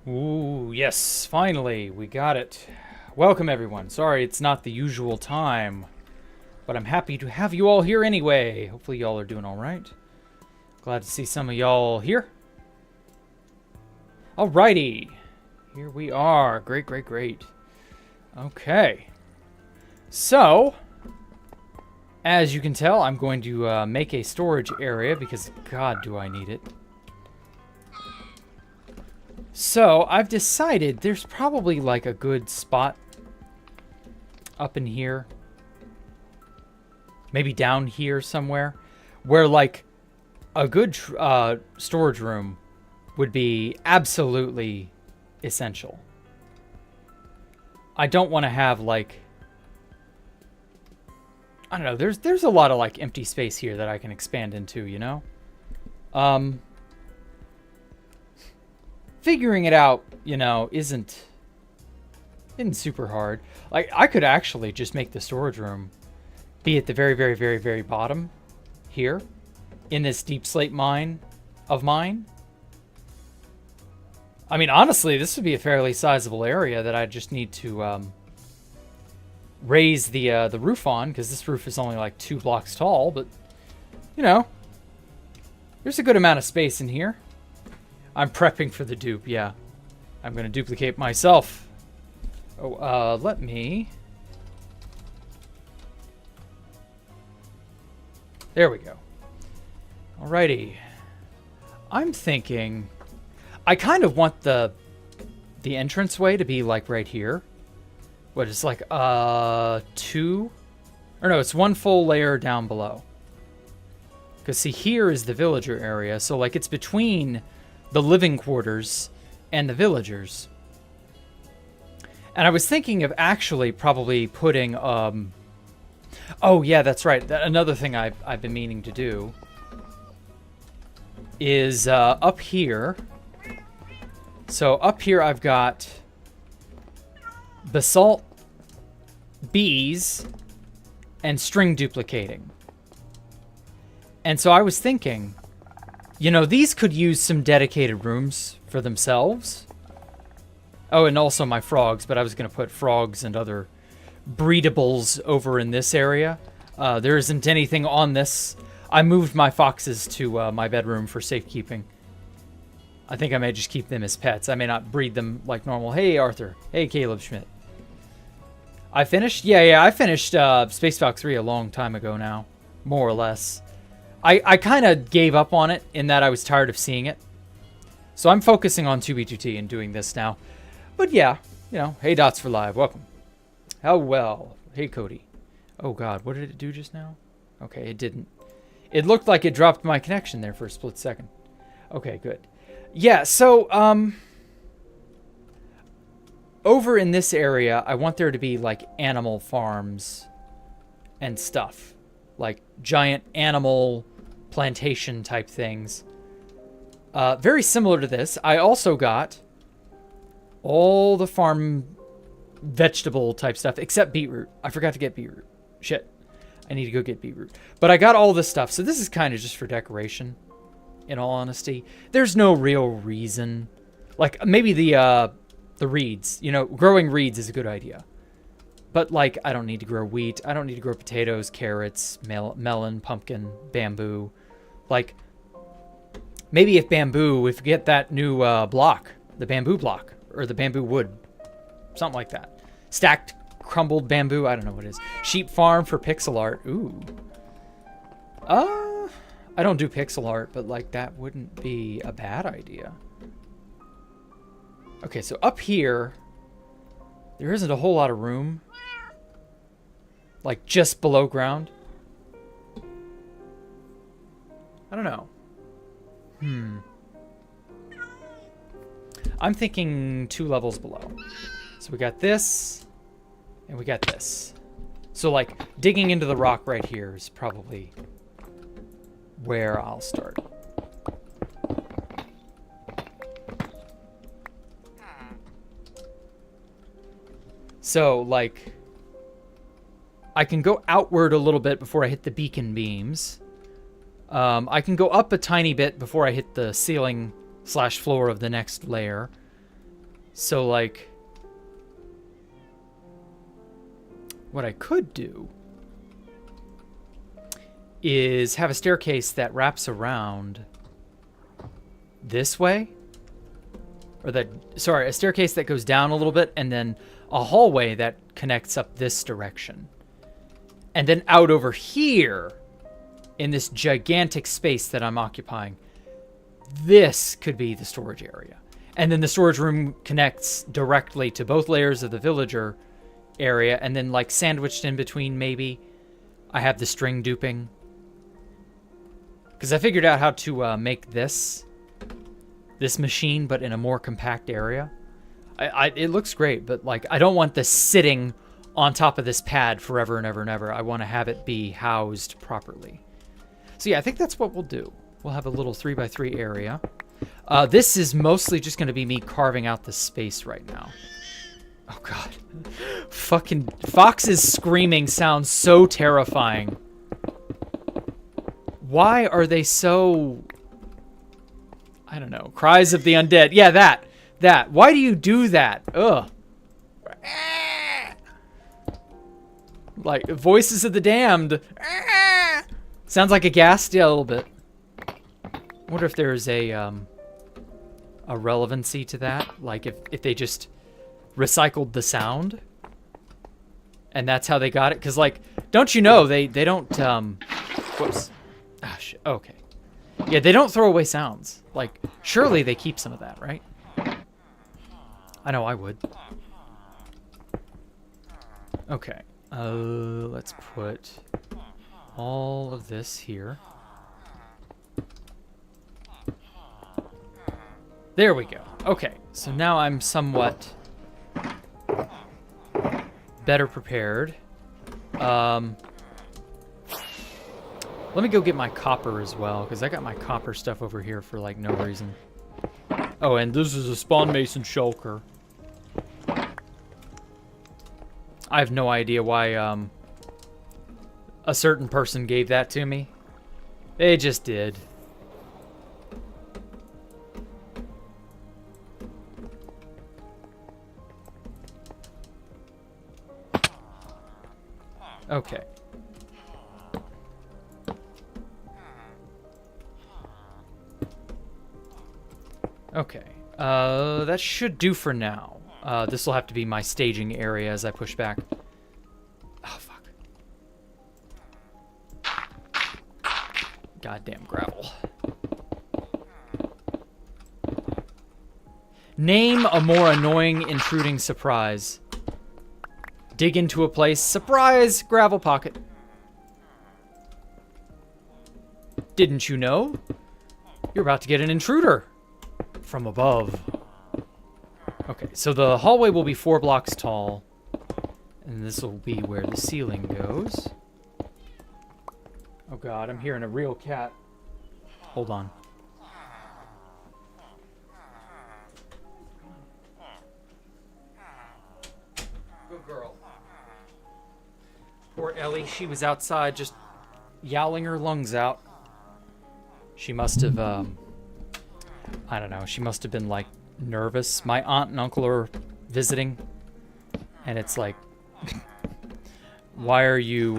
Ooh, yes, finally, we got it. Welcome, everyone. Sorry it's not the usual time, but I'm happy to have you all here anyway. Hopefully y'all are doing all right. Glad to see some of y'all here. Alrighty. Here we are. Great, great, great. Okay. So, as you can tell, I'm going to make a storage area because, God, do I need it. So, I've decided there's probably like a good spot up in here. Maybe down here somewhere. Where like a good storage room would be absolutely essential. I don't want to have like... I don't know, there's a lot of like empty space here that I can expand into, you know? Figuring it out, you know, isn't super hard. Like, I could actually just make the storage room be at the very, very, very, very bottom here in this deep slate mine of mine. I mean, honestly, this would be a fairly sizable area that I just need to raise the roof on, because this roof is only like 2 blocks tall, but, you know, there's a good amount of space in here. I'm prepping for the dupe, yeah. I'm going to duplicate myself. Oh, let me... There we go. Alrighty. I'm thinking... I kind of want the entranceway to be like right here. What, it's like 2? Or no, it's 1 full layer down below. Because see, here is the villager area, so like it's between the living quarters and the villagers. And I was thinking of actually probably putting oh yeah, that's right. Another thing I've been meaning to do is up here. So up here I've got basalt, bees, and string duplicating. And so I was thinking, you know, these could use some dedicated rooms for themselves. Oh, and also my frogs, but I was going to put frogs and other breedables over in this area. There isn't anything on this. I moved my foxes to my bedroom for safekeeping. I think I may just keep them as pets. I may not breed them like normal. Hey, Arthur. Hey, Caleb Schmidt. I finished? Yeah, I finished Space Valk 3 a long time ago now. More or less. I kind of gave up on it in that I was tired of seeing it. So I'm focusing on 2B2T and doing this now. But yeah, you know, hey Dots for Live, welcome. How well? Hey Cody. Oh god, what did it do just now? Okay, it didn't. It looked like it dropped my connection there for a split second. Okay, good. Yeah, so, over in this area, I want there to be, like, animal farms and stuff. Like, giant animal plantation type things. Very similar to this. I also got all the farm vegetable type stuff, except beetroot. I forgot to get beetroot. Shit. I need to go get beetroot. But I got all this stuff, so this is kind of just for decoration. In all honesty, there's no real reason. Like, maybe the reeds. You know, growing reeds is a good idea. But, like, I don't need to grow wheat. I don't need to grow potatoes, carrots, melon, pumpkin, bamboo. Like, maybe if we get that new block, the bamboo block, or the bamboo wood, something like that. Stacked, crumbled bamboo, I don't know what it is. Sheep farm for pixel art. Ooh. I don't do pixel art, but like that wouldn't be a bad idea. Okay, so up here, there isn't a whole lot of room. Like just below ground. I don't know. I'm thinking 2 levels below. So we got this, and we got this. So like digging into the rock right here is probably where I'll start. So, like, I can go outward a little bit before I hit the beacon beams. I can go up a tiny bit before I hit the ceiling slash floor of the next layer. So, like, what I could do is have a staircase that wraps around this way. Or that, sorry, a staircase that goes down a little bit, and then a hallway that connects up this direction. And then out over here, in this gigantic space that I'm occupying, this could be the storage area. And then the storage room connects directly to both layers of the villager area, and then like sandwiched in between, maybe I have the string duping. Because I figured out how to make this machine, but in a more compact area. It looks great, but like I don't want this sitting on top of this pad forever and ever and ever. I want to have it be housed properly. So yeah, I think that's what we'll do. We'll have a little 3x3 area. This is mostly just going to be me carving out the space right now. Oh god. Fucking foxes screaming sounds so terrifying. Why are they so... I don't know. Cries of the undead. Yeah, that. Why do you do that? Ugh. Like, voices of the damned. Sounds like a ghast. Yeah, a little bit. I wonder if there's a relevancy to that. Like, if they just recycled the sound. And that's how they got it. Because, like, don't you know, they don't, whoops. Ah, shit. Okay. Yeah, they don't throw away sounds. Like, surely they keep some of that, right? I know I would. Okay. Let's put all of this here. There we go. Okay, so now I'm somewhat better prepared. Let me go get my copper as well, because I got my copper stuff over here for, like, no reason. Oh, and this is a spawn mason shulker. I have no idea why, a certain person gave that to me. They just did. Okay. Okay, that should do for now. This will have to be my staging area as I push back. Oh, fuck. Goddamn gravel. Name a more annoying, intruding surprise. Dig into a place. Surprise! Gravel pocket. Didn't you know? You're about to get an intruder. From above. Okay, so the hallway will be 4 blocks tall. And this will be where the ceiling goes. Oh god, I'm hearing a real cat. Hold on. Good girl. Poor Ellie, she was outside just yowling her lungs out. She must have, I don't know, she must have been, like, nervous. My aunt and uncle are visiting, and it's like, why are you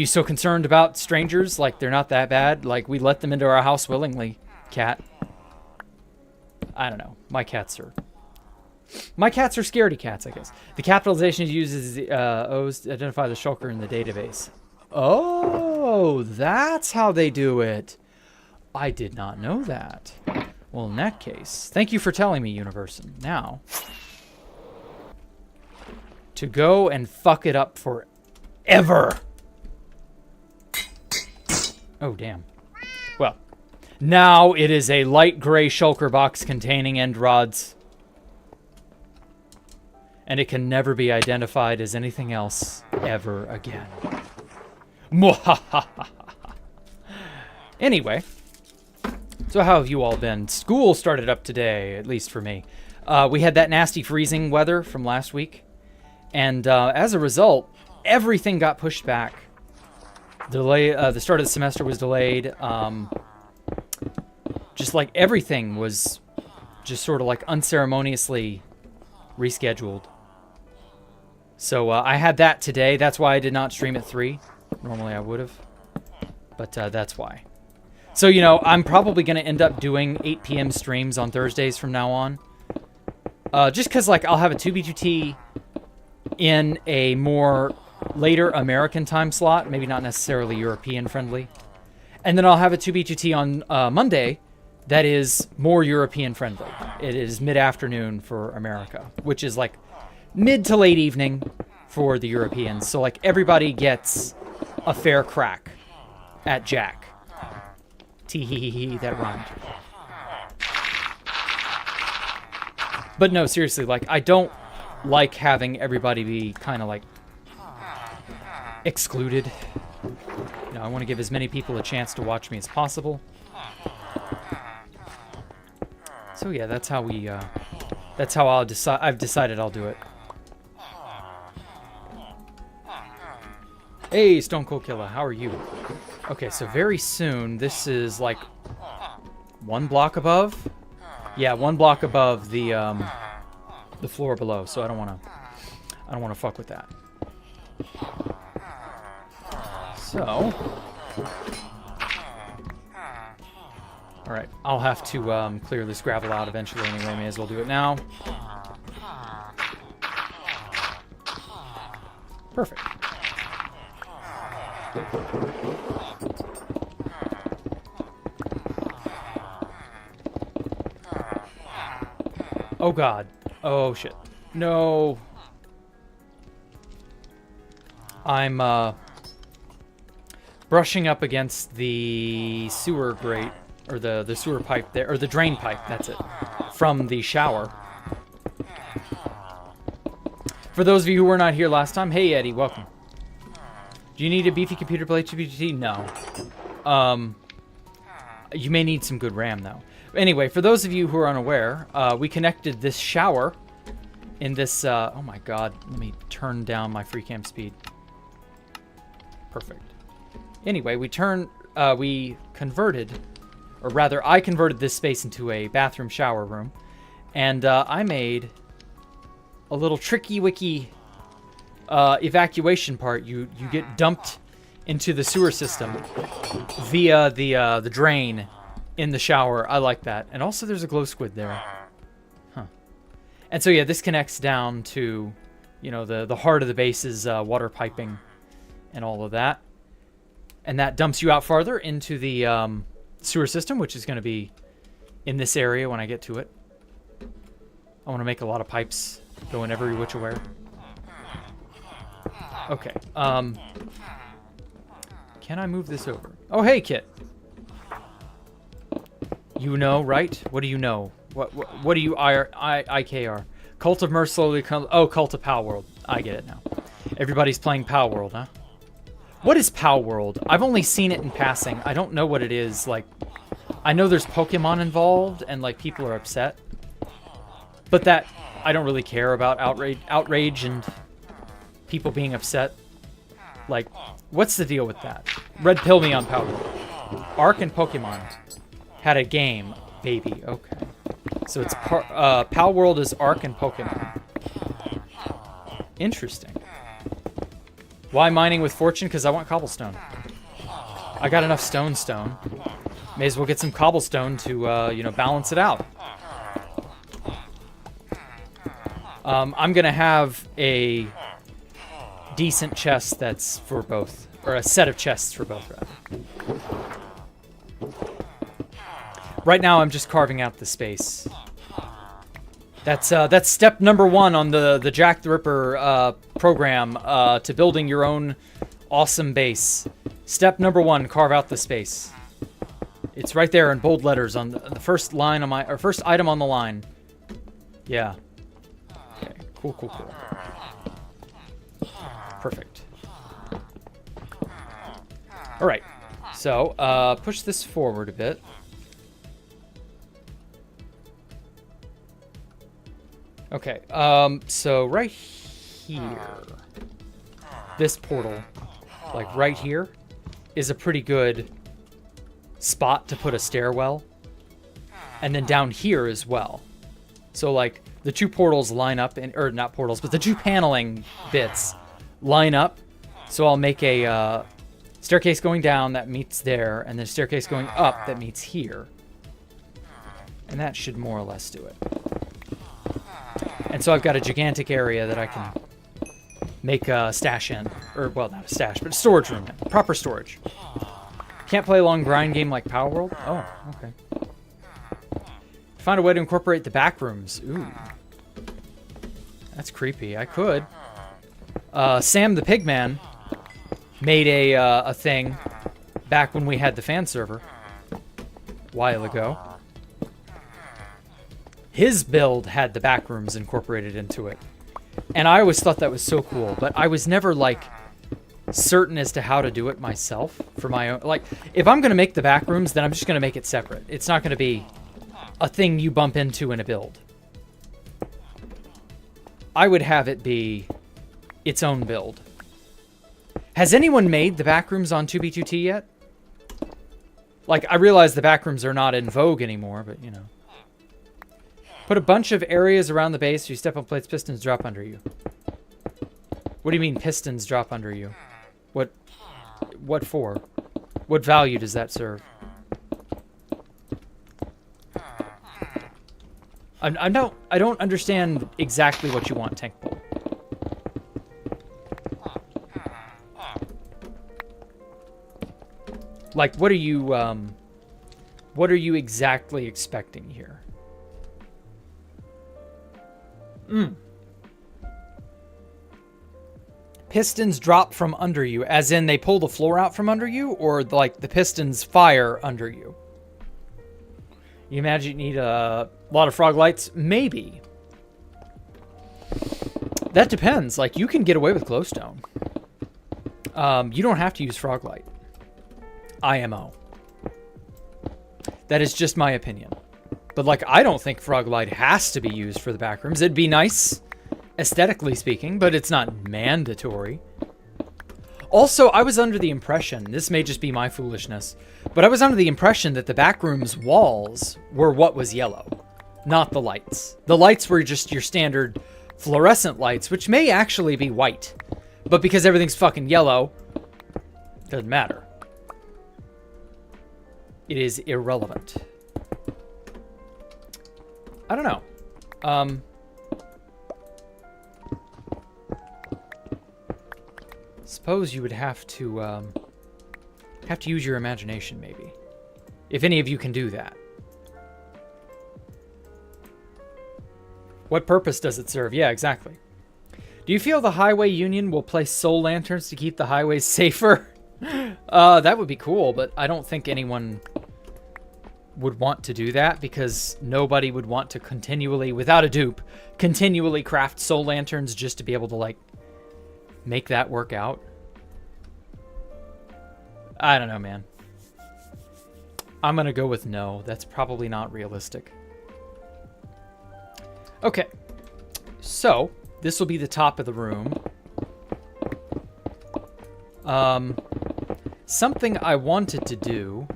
so concerned about strangers? Like, they're not that bad. Like, we let them into our house willingly, cat. I don't know. My cats are scaredy cats, I guess. The capitalization uses O's to identify the shulker in the database. Oh, that's how they do it. I did not know that. Well, in that case, thank you for telling me, Universon. Now, to go and fuck it up forever. Oh, damn. Well, now it is a light gray shulker box containing end rods. And it can never be identified as anything else ever again. Mwahaha. Anyway. So how have you all been? School started up today, at least for me. We had that nasty freezing weather from last week. And as a result, everything got pushed back. The start of the semester was delayed. Just like everything was just sort of like unceremoniously rescheduled. So I had that today. That's why I did not stream at 3. Normally I would have. But that's why. So, you know, I'm probably going to end up doing 8 p.m. streams on Thursdays from now on. Just because, like, I'll have a 2B2T in a more later American time slot. Maybe not necessarily European friendly. And then I'll have a 2B2T on Monday that is more European friendly. It is mid-afternoon for America, which is, like, mid to late evening for the Europeans. So, like, everybody gets a fair crack at Jack. Tee-hee-hee-hee, that rhymed. But no, seriously, like, I don't like having everybody be kind of, like, excluded. You know, I want to give as many people a chance to watch me as possible. So yeah, that's how we, that's how I've decided I'll do it. Hey, Stone Cold Killer, how are you? Okay, so very soon, this is like 1 block above. Yeah, 1 block above the floor below. So I don't want to fuck with that. So, all right, I'll have to clear this gravel out eventually anyway. May as well do it now. Perfect. Oh god. Oh shit. No. I'm brushing up against the sewer grate, or the sewer pipe there, or the drain pipe, that's it, from the shower. For those of you who were not here last time, hey Eddie, welcome. Do you need a beefy computer to play HBT? No. You may need some good RAM, though. Anyway, for those of you who are unaware, we connected this shower in this... oh my god, let me turn down my free cam speed. Perfect. Anyway, we converted, or rather, I converted this space into a bathroom shower room, and I made a little tricky-wicky evacuation part. You get dumped into the sewer system via the drain in the shower. I like that. And also there's a glow squid there. Huh. And so yeah, this connects down to, you know, the heart of the base's water piping and all of that. And that dumps you out farther into the sewer system, which is going to be in this area when I get to it. I want to make a lot of pipes going every which way. Okay, can I move this over? Oh, hey, Kit. You know, right? What do you know? What do you IKR? Cult of Mirth slowly comes... Oh, Cult of Pal World. I get it now. Everybody's playing Pal World, huh? What is Pal World? I've only seen it in passing. I don't know what it is. Like, I know there's Pokemon involved, and, like, people are upset. But that... I don't really care about outrage and... people being upset. Like, what's the deal with that? Red pill me on Pal World. Ark and Pokemon had a game, baby. Okay. So it's Pal World is Ark and Pokemon. Interesting. Why mining with fortune? Because I want cobblestone. I got enough stone. May as well get some cobblestone to, you know, balance it out. I'm gonna have a decent chest that's for both, or a set of chests for both, rather. Right now, I'm just carving out the space. That's step number 1 on the Jacktherippa program to building your own awesome base. Step number 1: carve out the space. It's right there in bold letters on the first line on my first item on the line. Yeah. Okay. Cool. Perfect. All right. So push this forward a bit. Okay, so right here, this portal, like right here, is a pretty good spot to put a stairwell. And then down here as well. So like the two portals line up, or not portals, but the two paneling bits line up. So I'll make a staircase going down that meets there, and then a staircase going up that meets here. And that should more or less do it. And so I've got a gigantic area that I can make a stash in. Or, well, not a stash, but a storage room in. Proper storage. Can't play a long grind game like Power World? Oh, okay. Find a way to incorporate the back rooms. Ooh. That's creepy. I could. Sam the Pigman made a thing back when we had the fan server. A while ago. His build had the back rooms incorporated into it. And I always thought that was so cool, but I was never, like, certain as to how to do it myself for my own. Like, if I'm going to make the back rooms, then I'm just going to make it separate. It's not going to be a thing you bump into in a build. I would have it be its own build. Has anyone made the back rooms on 2B2T yet? Like, I realize the back rooms are not in vogue anymore, but, you know. Put a bunch of areas around the base. You step on plates, pistons drop under you. What do you mean pistons drop under you? What for? What value does that serve? I don't understand exactly what you want, Tank Bull. Like, what are you exactly expecting here? Pistons drop from under you, as in they pull the floor out from under you, or like the pistons fire under you? You imagine you need a lot of frog lights? Maybe. That depends. Like, you can get away with glowstone. You don't have to use frog light. IMO. That is just my opinion. But, like, I don't think frog light has to be used for the back rooms. It'd be nice, aesthetically speaking, but it's not mandatory. Also, I was under the impression, this may just be my foolishness, but I was under the impression that the back room's walls were what was yellow, not the lights. The lights were just your standard fluorescent lights, which may actually be white. But because everything's fucking yellow, doesn't matter. It is irrelevant. I don't know. Suppose you would have to use your imagination, maybe. If any of you can do that. What purpose does it serve? Yeah, exactly. Do you feel the highway union will place soul lanterns to keep the highways safer? That would be cool, but I don't think anyone would want to do that, because nobody would want to continually, without a dupe, continually craft soul lanterns just to be able to, like, make that work out. I don't know, man. I'm gonna go with no. That's probably not realistic. Okay. So, this will be the top of the room. Something I wanted to do...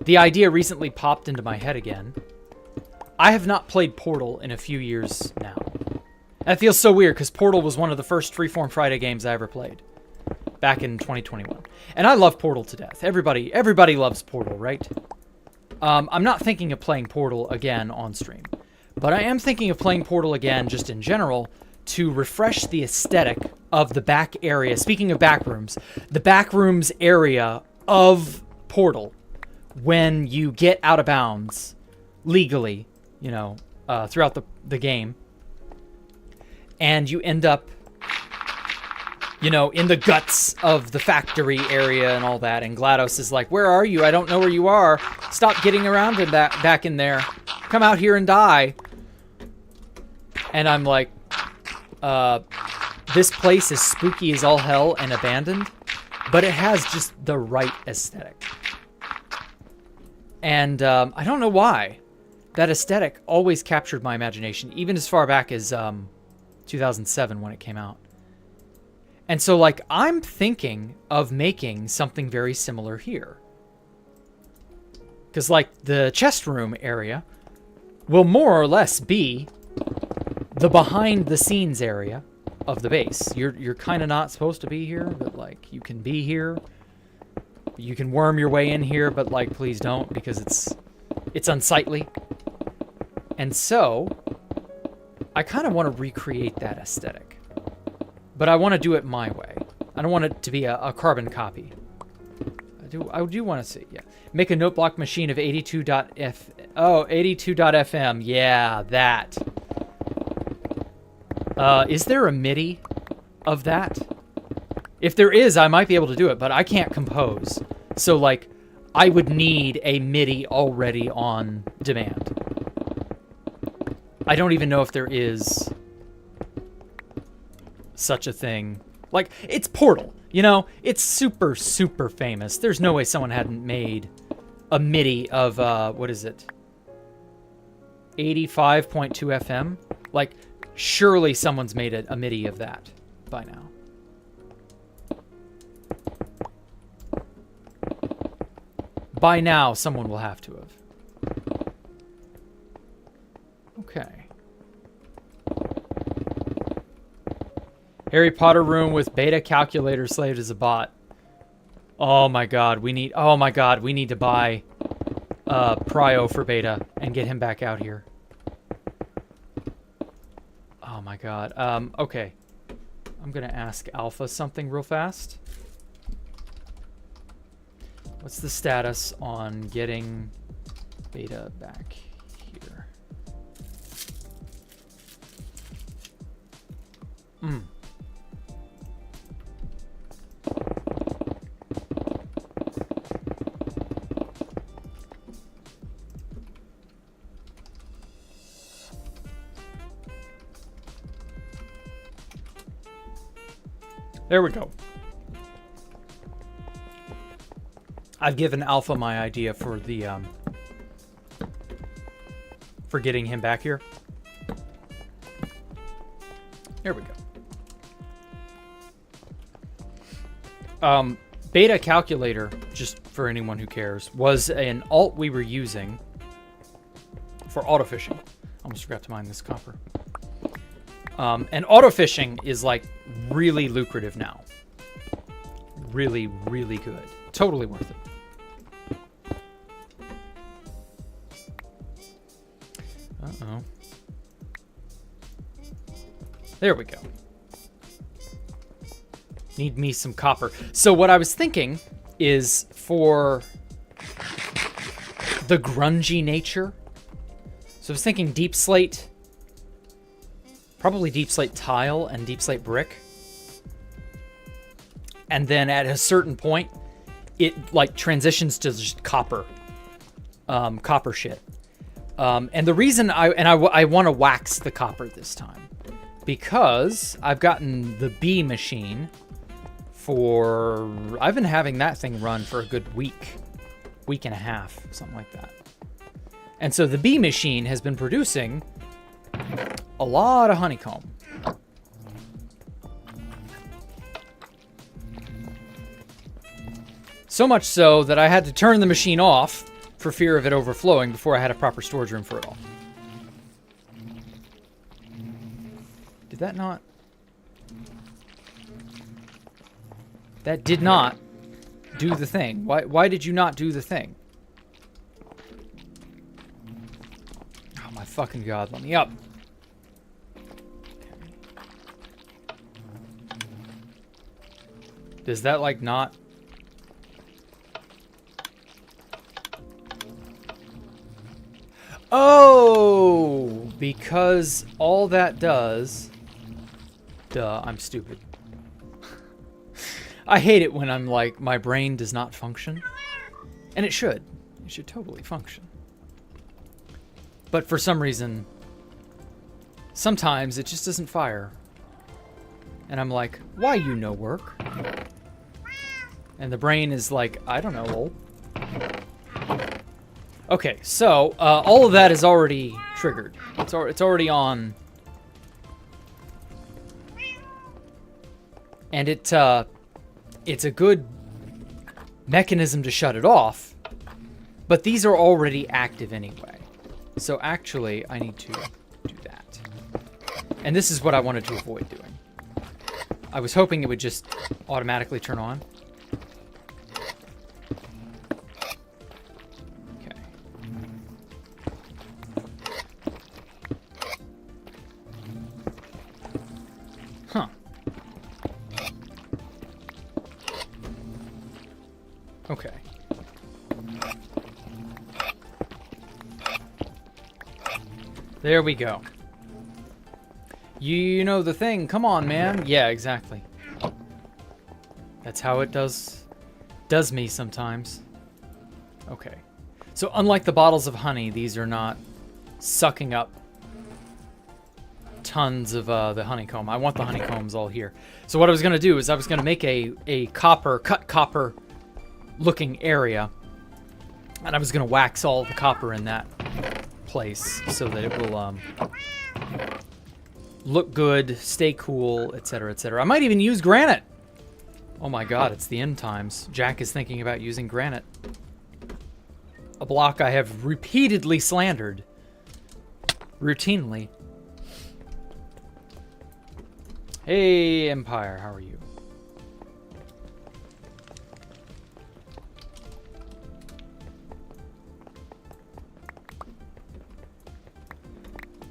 the idea recently popped into my head again. I have not played Portal in a few years now. That feels so weird, because Portal was one of the first Freeform Friday games I ever played. Back in 2021. And I love Portal to death. Everybody loves Portal, right? I'm not thinking of playing Portal again on stream. But I am thinking of playing Portal again, just in general, to refresh the aesthetic of the back area. Speaking of back rooms, the back rooms area of Portal, when you get out of bounds legally, you know, throughout the game, and you end up, you know, in the guts of the factory area and all that, and GLaDOS is like, where are you? I don't know where you are. Stop getting around in that, back in there. Come out here and die. And I'm like, this place is spooky as all hell and abandoned, but it has just the right aesthetic. And I don't know why. That aesthetic always captured my imagination, even as far back as 2007 when it came out. And so, like, I'm thinking of making something very similar here. Because, like, the chest room area will more or less be the behind-the-scenes area of the base. You're kind of not supposed to be here, but, like, you can be here. You can worm your way in here, but, like, please don't, because it's unsightly. And so, I kind of want to recreate that aesthetic. But I want to do it my way. I don't want it to be a carbon copy. I do want to see, yeah. Make a note block machine of 82.fm. Yeah, that. Is there a MIDI of that? If there is, I might be able to do it, but I can't compose. So, like, I would need a MIDI already on demand. I don't even know if there is such a thing. Like, it's Portal, you know? It's super, super famous. There's no way someone hadn't made a MIDI of, what is it? 85.2 FM? Like, surely someone's made a MIDI of that by now. By now, someone will have to have. Okay. Harry Potter room with beta calculator slaved as a bot. Oh my god, we need to buy Prio for beta and get him back out here. Oh my god. Okay. I'm gonna ask Alpha something real fast. What's the status on getting beta back here? There we go. I've given Alpha my idea for the for getting him back here. There we go. Beta calculator, just for anyone who cares, was an alt we were using for autofishing. Almost forgot to mine this copper. And autofishing is like really lucrative now. Really, really good. Totally worth it. Uh-oh. There we go. Need me some copper. So what I was thinking is for the grungy nature. So I was thinking deep slate. Probably deep slate tile and deep slate brick. And then at a certain point, it like transitions to just copper. Copper shit. And the reason I want to wax the copper this time, because I've gotten the B machine I've been having that thing run for a good week and a half, something like that. And so the B machine has been producing a lot of honeycomb. So much so that I had to turn the machine off for fear of it overflowing before I had a proper storage room for it all. Did that not? That did not do the thing. Why did you not do the thing? Oh my fucking god, let me up. Does that like not? Oh, because all that does... Duh, I'm stupid. I hate it when I'm like, my brain does not function. And it should. It should totally function. But for some reason, sometimes it just doesn't fire. And I'm like, why you no work? And the brain is like, I don't know, lol. Okay, so all of that is already triggered. It's already on. And it's a good mechanism to shut it off. But these are already active anyway. So actually, I need to do that. And this is what I wanted to avoid doing. I was hoping it would just automatically turn on. Okay. Huh. Okay. There we go. You know the thing. Come on, man. Yeah, exactly. That's how it does me sometimes. Okay. So unlike the bottles of honey, these are not sucking up tons of the honeycomb. I want the honeycombs all here. So what I was going to do is I was going to make a cut copper looking area. And I was going to wax all the copper in that place so that it will look good, stay cool, etc., etc. I might even use granite. Oh my god, it's the end times. Jack is thinking about using granite. A block I have repeatedly slandered. Routinely. Hey, Empire, how are you?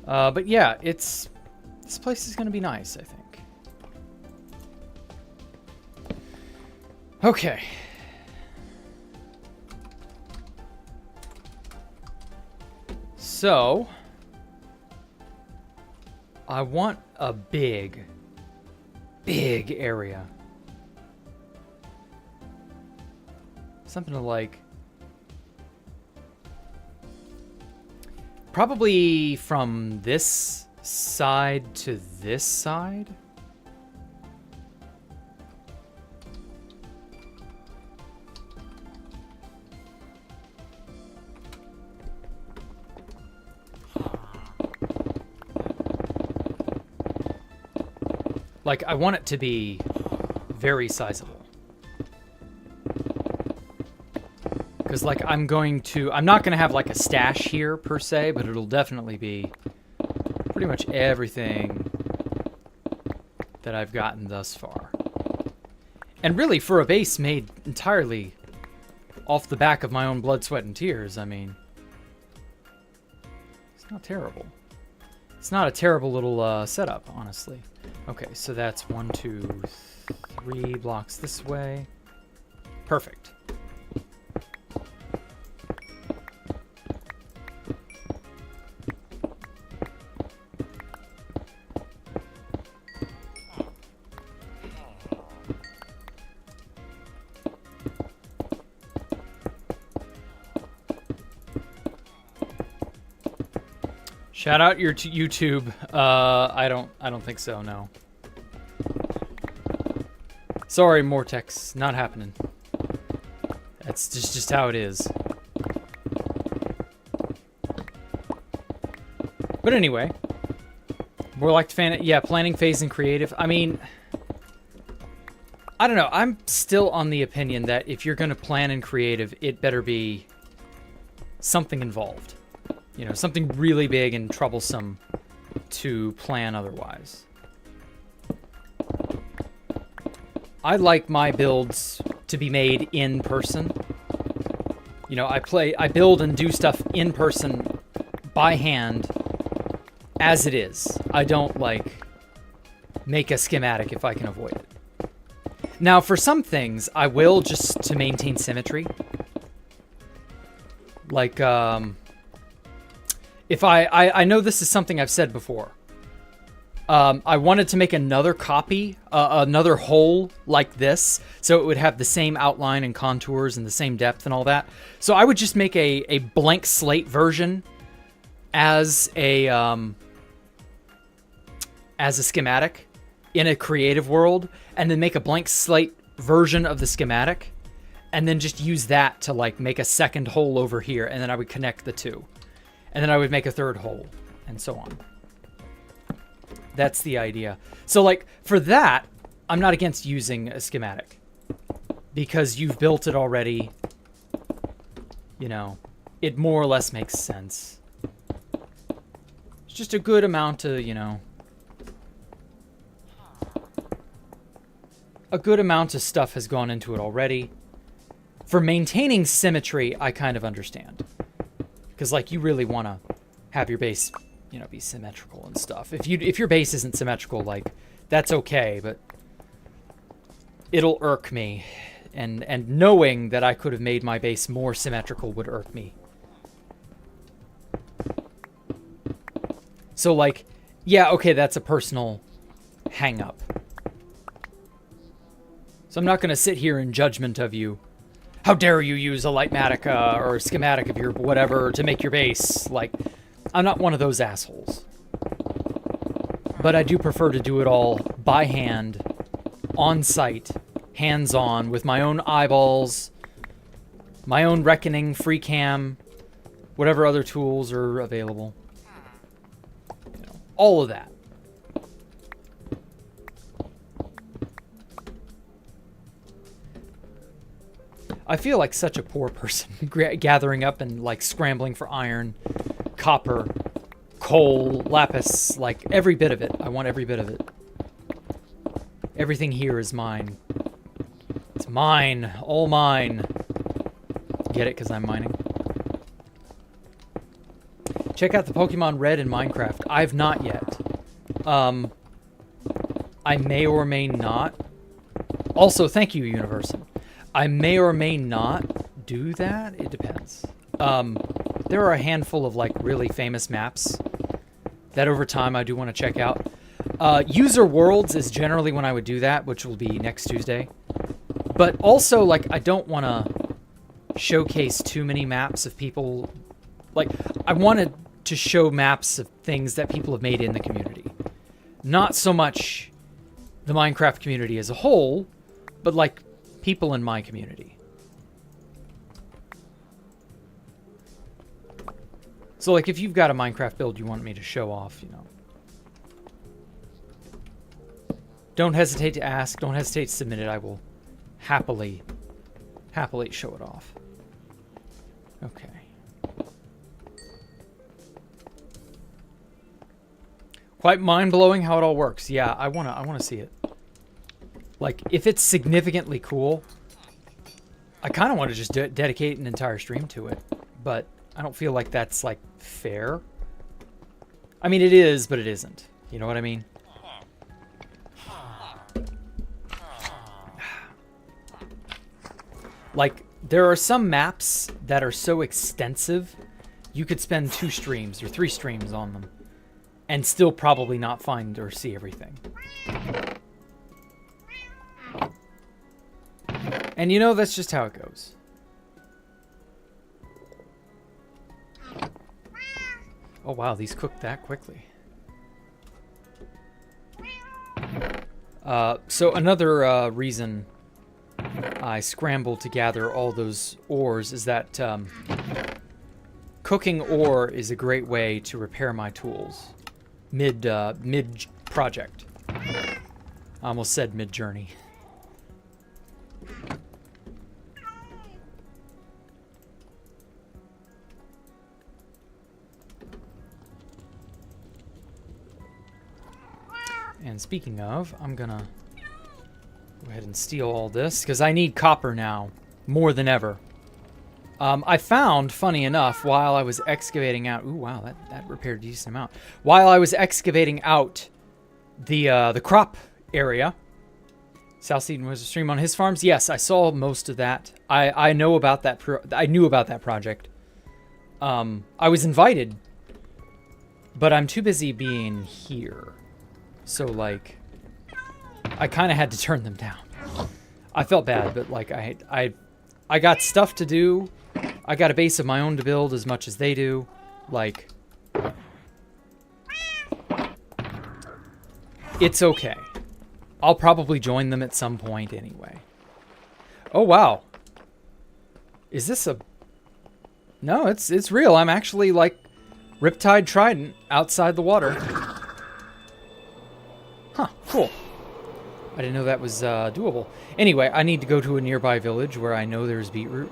But yeah, this place is going to be nice, I think. Okay. So, I want a big area. Something like probably from this side to this side. Like, I want it to be very sizable. Because, like, I'm not going to have, like, a stash here, per se, but it'll definitely be pretty much everything that I've gotten thus far. And really, for a base made entirely off the back of my own blood, sweat, and tears, I mean, it's not terrible. It's not a terrible little setup, honestly. Okay, so that's 1, 2, 3 blocks this way. Perfect. Shout out your YouTube. I don't think so, no. Sorry, Mortex, not happening. That's just how it is. But anyway, more like planning phase and creative. I mean, I don't know. I'm still on the opinion that if you're going to plan in creative, it better be something involved. You know, something really big and troublesome to plan otherwise. I like my builds to be made in person. You know, I build and do stuff in person by hand as it is. I don't, like, make a schematic if I can avoid it. Now, for some things, I will just to maintain symmetry. Like, if I know this is something I've said before. I wanted to make another copy, another hole like this, so it would have the same outline and contours and the same depth and all that. So I would just make a blank slate version as a schematic in a creative world, and then make a blank slate version of the schematic, and then just use that to, like, make a second hole over here, and then I would connect the two. And then I would make a third hole, and so on. That's the idea. So, like, for that, I'm not against using a schematic. Because you've built it already. you know, it more or less makes sense. It's just a good amount of, you know, a good amount of stuff has gone into it already. For maintaining symmetry, I kind of understand. Because, like, you really want to have your base, you know, be symmetrical and stuff. If your base isn't symmetrical, like, that's okay, but it'll irk me. And knowing that I could have made my base more symmetrical would irk me. So, like, yeah, okay, that's a personal hang-up. So I'm not going to sit here in judgment of you. How dare you use a Lightmatic or a schematic of your whatever to make your base? Like, I'm not one of those assholes. But I do prefer to do it all by hand, on site, hands-on, with my own eyeballs, my own reckoning, free cam, whatever other tools are available. You know, all of that. I feel like such a poor person gathering up and like scrambling for iron, copper, coal, lapis, like every bit of it. I want every bit of it. Everything here is mine. It's mine, all mine. Get it? Because I'm mining. Check out the Pokemon Red in Minecraft. I've not yet. I may or may not. Also, thank you, Universon. I may or may not do that. It depends. There are a handful of like really famous maps that over time I do want to check out. User Worlds is generally when I would do that, which will be next Tuesday. But also, like, I don't want to showcase too many maps of people. Like, I wanted to show maps of things that people have made in the community. Not so much the Minecraft community as a whole, but like people in my community. So like if you've got a Minecraft build you want me to show off, you know, don't hesitate to ask, don't hesitate to submit it. I will happily show it off. Okay. Quite mind-blowing how it all works. Yeah, I wanna see it. Like, if it's significantly cool, I kind of want to just dedicate an entire stream to it. But I don't feel like that's, like, fair. I mean, it is, but it isn't. You know what I mean? Like, there are some maps that are so extensive, you could spend 2 streams or 3 streams on them and still probably not find or see everything. And you know, that's just how it goes. Oh wow, these cooked that quickly. So another reason I scrambled to gather all those ores is that cooking ore is a great way to repair my tools mid project. I almost said mid journey. And speaking of, I'm gonna go ahead and steal all this, because I need copper now, more than ever. I found, funny enough, while I was excavating out... Ooh, wow, that repaired a decent amount. While I was excavating out the crop area, South Eden was a stream on his farms. Yes, I saw most of that. I know about that. I knew about that project. I was invited, but I'm too busy being here. So, like, I kind of had to turn them down. I felt bad, but, like, I got stuff to do. I got a base of my own to build as much as they do. Like, it's okay. I'll probably join them at some point anyway. Oh, wow. Is this a... No, it's real. I'm actually, like, Riptide Trident outside the water. Huh, cool. I didn't know that was doable. Anyway, I need to go to a nearby village where I know there's beetroot.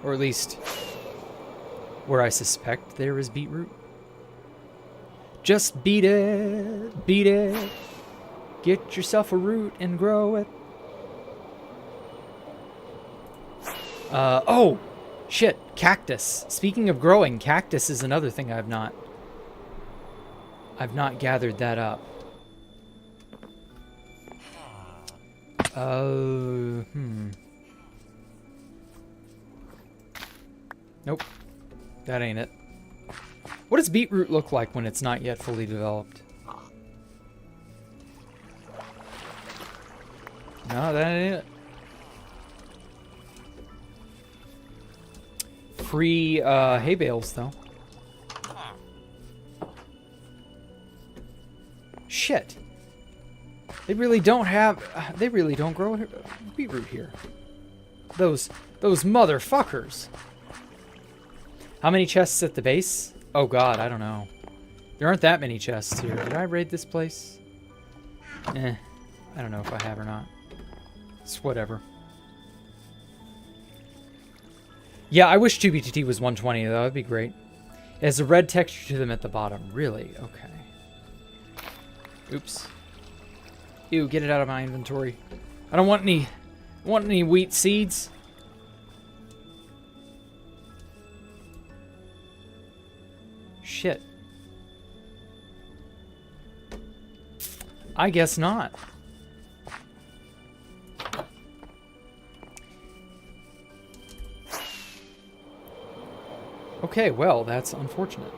Or at least where I suspect there is beetroot. Just beat it, beat it. Get yourself a root and grow it. Oh, shit, cactus. Speaking of growing, cactus is another thing I've not gathered that up. Nope, that ain't it. What does beetroot look like when it's not yet fully developed? No, that ain't it. Free hay bales, though. Shit. They really don't have... they really don't grow beetroot here. Those motherfuckers. How many chests at the base? Oh god, I don't know. There aren't that many chests here. Did I raid this place? I don't know if I have or not. It's whatever. Yeah, I wish 2BTT was 120 though. That'd be great. It has a red texture to them at the bottom. Really? Okay. Oops. Ew, get it out of my inventory. I don't want any wheat seeds. Shit. I guess not. Okay, well, that's unfortunate.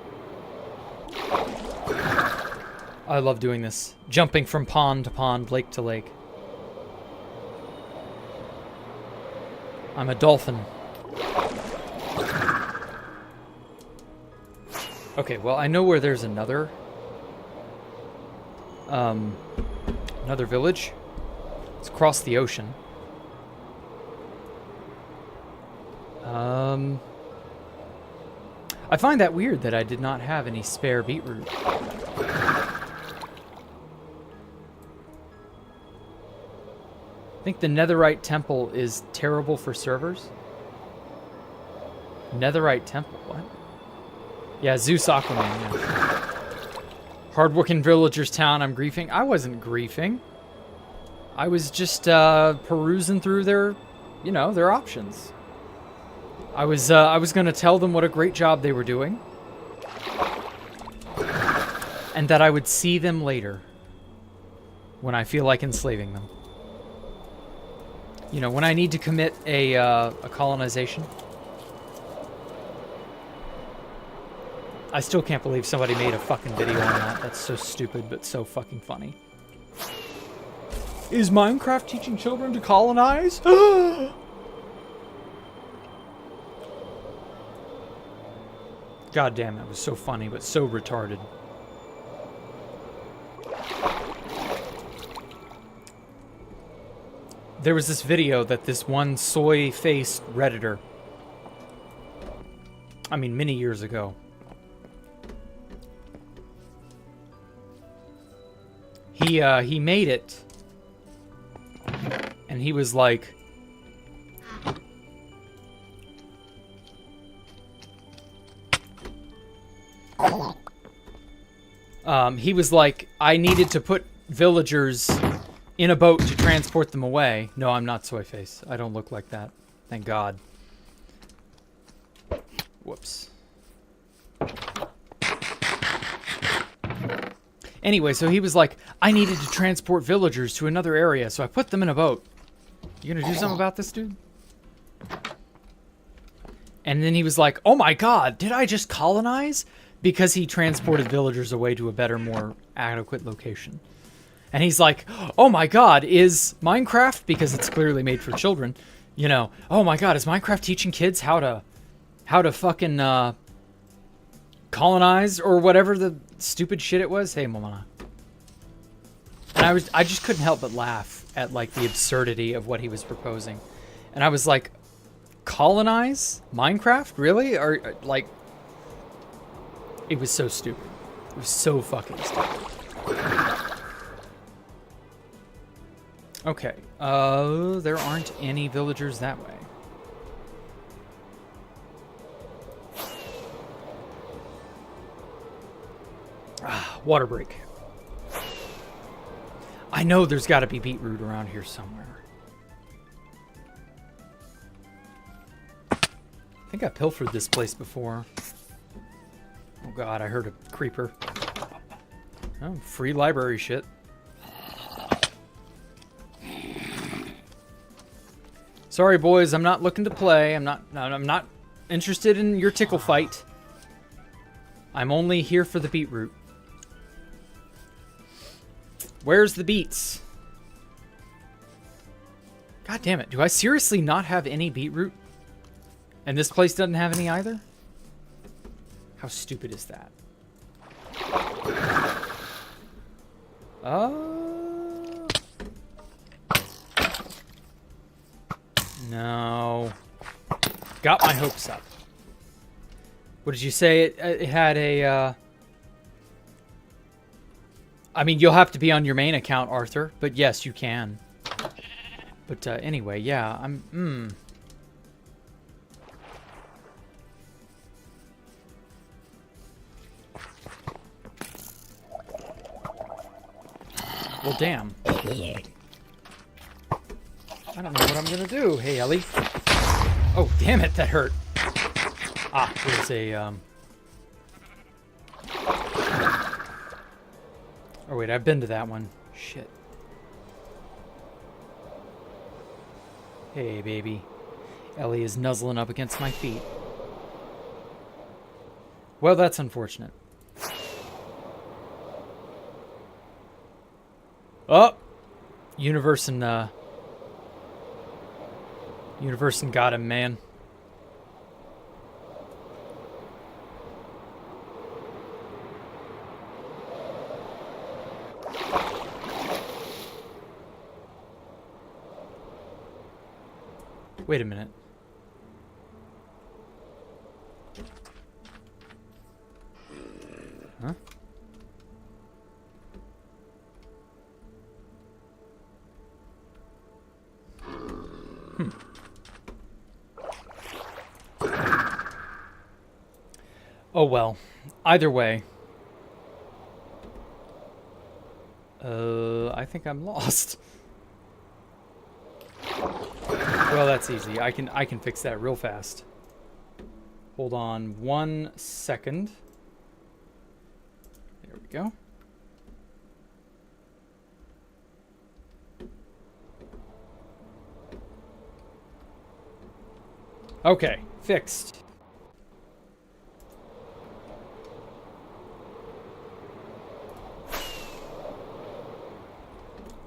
I love doing this. Jumping from pond to pond, lake to lake. I'm a dolphin. Okay, well, I know where there's another village. It's across the ocean. I find that weird that I did not have any spare beetroot. I think the Netherite Temple is terrible for servers. Netherite Temple, what? Yeah, Zeus Aquaman, yeah. Hardworking villagers town, I'm griefing. I wasn't griefing. I was just perusing through their, you know, their options. I was going to tell them what a great job they were doing. And that I would see them later. When I feel like enslaving them. You know, when I need to commit a colonization. I still can't believe somebody made a fucking video on that. That's so stupid, but so fucking funny. Is Minecraft teaching children to colonize? God damn, that was so funny, but so retarded. There was this video that this one soy-faced Redditor, I mean, many years ago, he made it, and he was like, I needed to put villagers in a boat to transport them away. No, I'm not Soyface. I don't look like that. Thank God. Whoops. Anyway, so he was like, I needed to transport villagers to another area, so I put them in a boat. You gonna do something about this, dude? And then he was like, oh my God, did I just colonize? Because he transported villagers away to a better, more adequate location. And he's like, oh my God, is Minecraft, because it's clearly made for children, you know, oh my God, is Minecraft teaching kids how to fucking colonize or whatever the stupid shit it was? Hey, Mama. And I just couldn't help but laugh at like the absurdity of what he was proposing. And I was like, colonize Minecraft? Really? Or like, it was so stupid. It was so fucking stupid. Okay, there aren't any villagers that way. Water break. I know there's got to be beetroot around here somewhere. I think I pilfered this place before. Oh god, I heard a creeper. Oh, free library shit. Sorry, boys, I'm not looking to play. I'm not interested in your tickle fight. I'm only here for the beetroot. Where's the beets? God damn it. Do I seriously not have any beetroot? And this place doesn't have any either? How stupid is that? No. Got my hopes up. What did you say? It had a... I mean, you'll have to be on your main account, Arthur. But yes, you can. But anyway, yeah, I'm... Well, damn. I don't know what I'm gonna do. Hey, Ellie. Oh, damn it, that hurt. Ah, there's a, Oh, wait, I've been to that one. Shit. Hey, baby. Ellie is nuzzling up against my feet. Well, that's unfortunate. Oh! Universe and got him, man. Wait a minute. Huh? Oh well. Either way. I think I'm lost. Well, that's easy. I can fix that real fast. Hold on 1 second. There we go. Okay, fixed.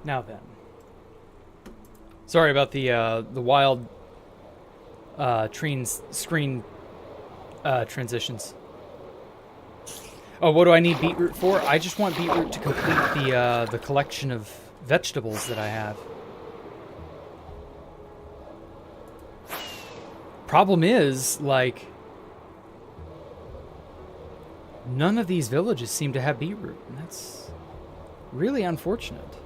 Now then. Sorry about the wild screen transitions. Oh, what do I need beetroot for? I just want beetroot to complete the collection of vegetables that I have. Problem is, like, none of these villages seem to have beetroot, and that's really unfortunate.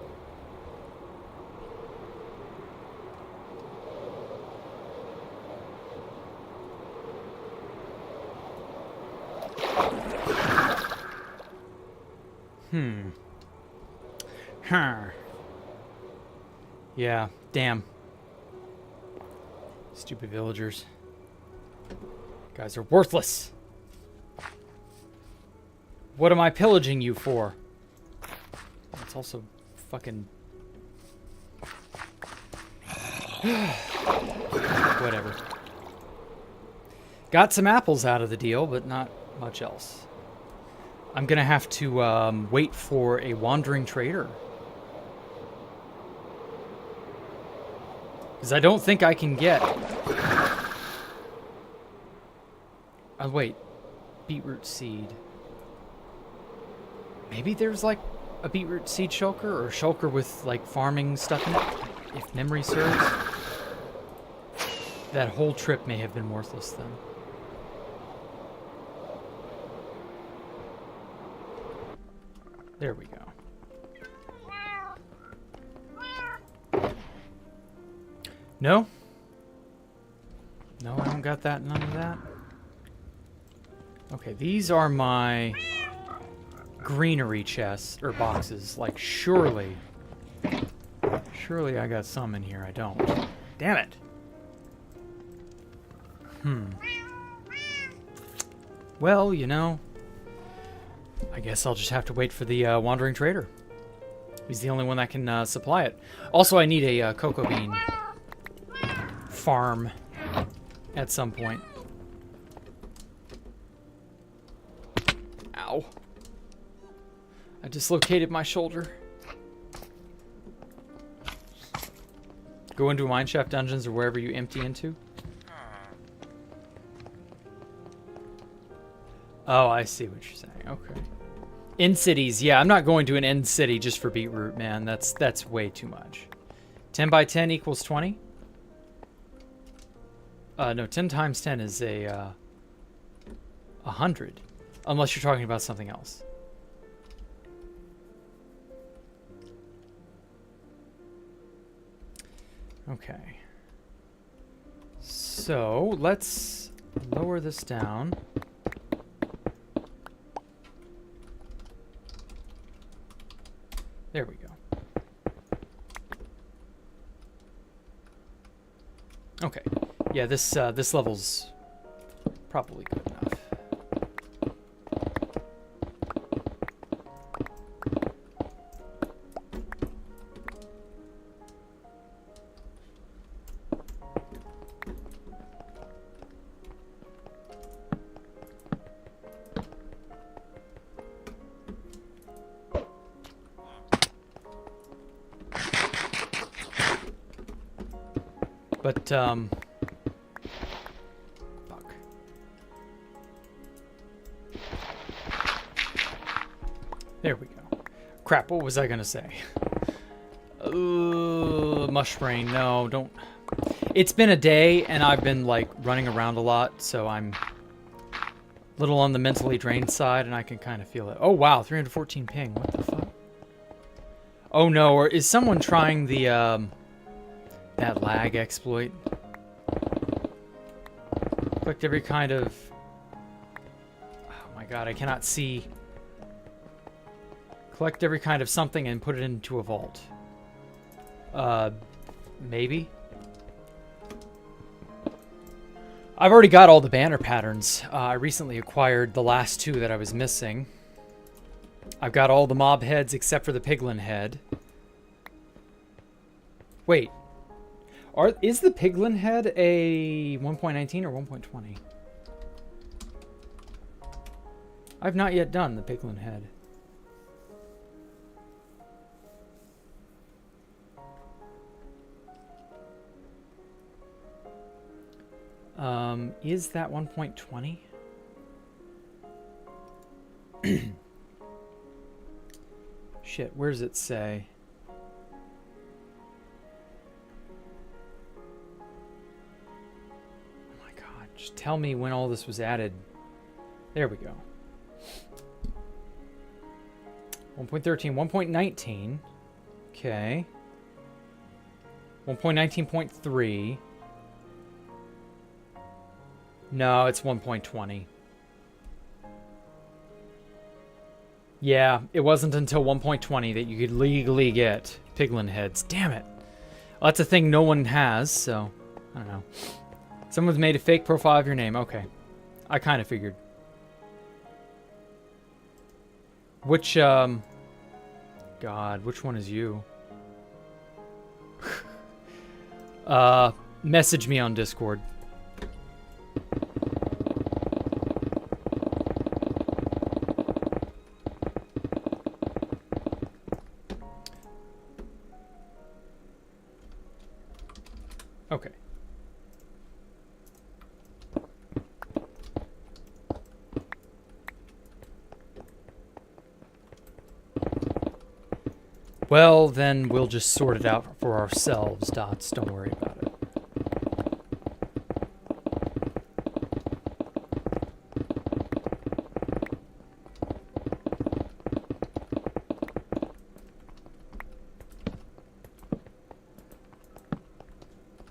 Yeah, damn. Stupid villagers. Guys are worthless. What am I pillaging you for? It's also fucking... Whatever. Got some apples out of the deal, but not much else. I'm gonna have to wait for a wandering trader. Because I don't think I can get... Oh, wait. Beetroot seed. Maybe there's, like, a beetroot seed shulker, or a shulker with, like, farming stuff in it, if memory serves. That whole trip may have been worthless, then. There we go. No? No, I don't got that, none of that. Okay, these are my greenery chests or boxes. Like, surely I got some in here. I don't. Damn it. Well, you know, I guess I'll just have to wait for the wandering trader. He's the only one that can supply it. Also, I need a cocoa bean farm at some point. Ow. I dislocated my shoulder. Go into mineshaft dungeons or wherever you empty into. Oh, I see what you're saying. Okay. End cities. Yeah, I'm not going to an end city just for beetroot, man. That's way too much. 10 by 10 equals 20? No, 10 times 10 is a 100. Unless you're talking about something else. Okay. So, let's lower this down. There we go. Okay. Yeah, this level's probably good enough. But, fuck. There we go. Crap, what was I gonna say? Mush brain, no, don't. It's been a day, and I've been, like, running around a lot, so I'm a little on the mentally drained side, and I can kind of feel it. Oh, wow, 314 ping, what the fuck? Oh, no, or is someone trying the, that lag exploit? Collect every kind of... Oh my god, I cannot see. Collect every kind of something and put it into a vault. Maybe? I've already got all the banner patterns. I recently acquired the last two that I was missing. I've got all the mob heads except for the piglin head. Wait. Is the piglin head a 1.19 or 1.20? I've not yet done the piglin head. Is that 1.20? Shit, where does it say? Just tell me when all this was added. There we go. 1.13, 1.19. Okay. 1.19.3. No, it's 1.20. Yeah, it wasn't until 1.20 that you could legally get piglin heads. Damn it. Well, that's a thing no one has, so I don't know. Someone's made a fake profile of your name. Okay. I kind of figured. Which, God, which one is you? Message me on Discord. Okay. Well, then we'll just sort it out for ourselves, Dots. Don't worry about it.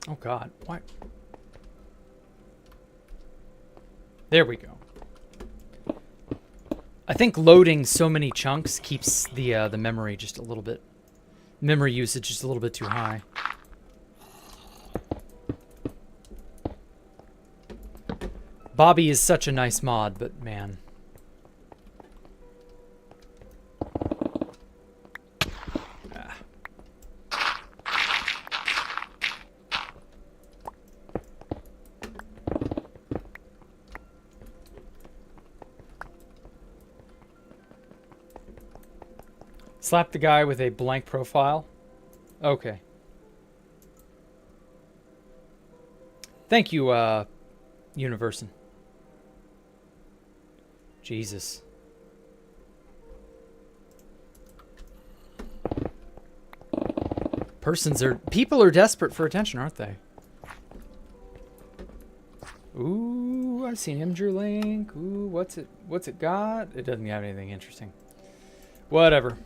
Oh, God. What? There we go. I think loading so many chunks keeps the memory just a little bit... Memory usage just a little bit too high. Bobby is such a nice mod, but man... Slap the guy with a blank profile. Okay. Thank you, Universin. Jesus. People are desperate for attention, aren't they? Ooh, I see an Imgur link. Ooh, what's it got? It doesn't have anything interesting. Whatever.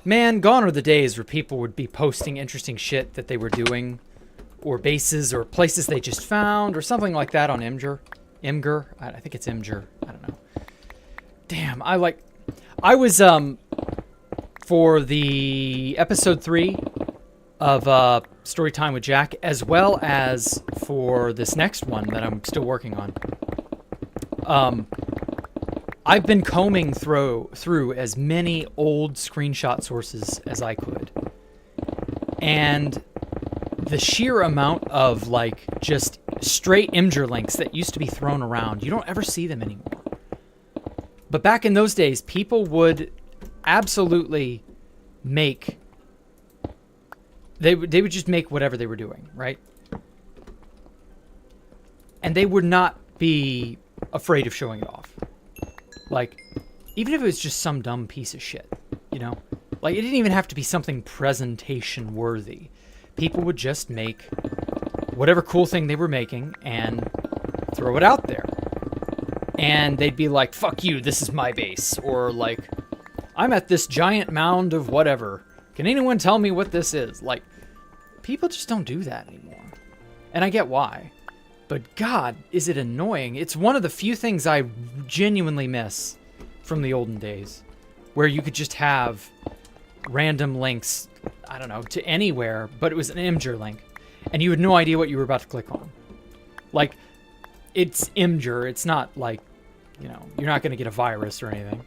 Man, gone are the days where people would be posting interesting shit that they were doing, or bases, or places they just found, or something like that on Imgur. Imgur? I think it's Imgur. I don't know. Damn, I was, for the episode 3 of Storytime with Jack, as well as for this next one that I'm still working on, I've been combing through as many old screenshot sources as I could. And the sheer amount of, like, just straight Imgur links that used to be thrown around, you don't ever see them anymore. But back in those days, people would absolutely make... They would just make whatever they were doing, right? And they would not be afraid of showing it off. Like, even if it was just some dumb piece of shit, you know? Like, it didn't even have to be something presentation worthy. People would just make whatever cool thing they were making and throw it out there. And they'd be like, fuck you, this is my base. Or like, I'm at this giant mound of whatever. Can anyone tell me what this is? Like, people just don't do that anymore. And I get why. But God, is it annoying. It's one of the few things I genuinely miss from the olden days. Where you could just have random links, I don't know, to anywhere, but it was an Imgur link. And you had no idea what you were about to click on. Like, it's Imgur. It's not like, you know, you're not going to get a virus or anything.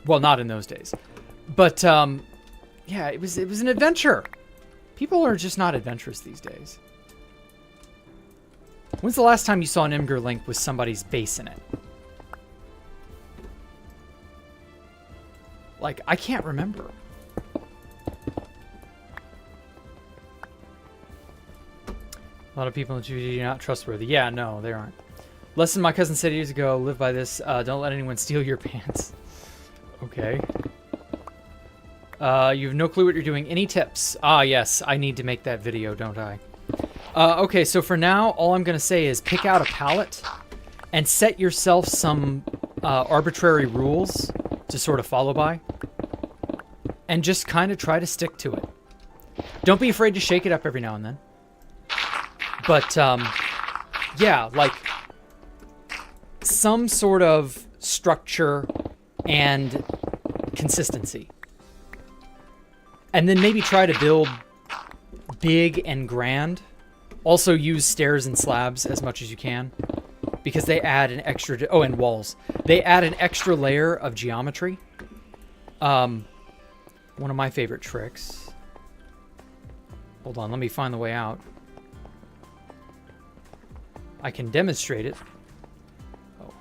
Well, not in those days. But, yeah, it was an adventure. People are just not adventurous these days. When's the last time you saw an Imgur link with somebody's base in it? Like, I can't remember. A lot of people in the community are not trustworthy. Yeah, no, they aren't. Lesson my cousin said years ago, live by this. Don't let anyone steal your pants. Okay. You have no clue what you're doing. Any tips? Ah, yes, I need to make that video, don't I? Okay, so for now, all I'm going to say is pick out a palette and set yourself some arbitrary rules to sort of follow by. And just kind of try to stick to it. Don't be afraid to shake it up every now and then. But, yeah, like, some sort of structure and consistency. And then maybe try to build big and grand. Also use stairs and slabs as much as you can. Because they add an extra... Oh, and walls. They add an extra layer of geometry. One of my favorite tricks. Hold on, let me find the way out. I can demonstrate it. Oh.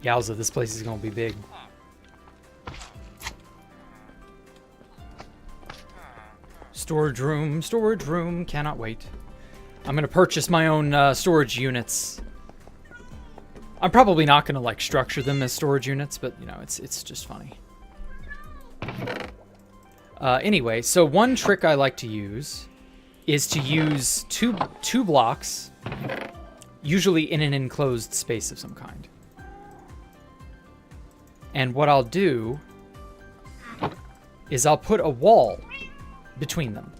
Yowza, this place is going to be big. Storage room, cannot wait. I'm going to purchase my own storage units. I'm probably not going to, like, structure them as storage units, but, you know, it's just funny. Anyway, so one trick I like to use is to use two blocks, usually in an enclosed space of some kind. And what I'll do is I'll put a wall between them.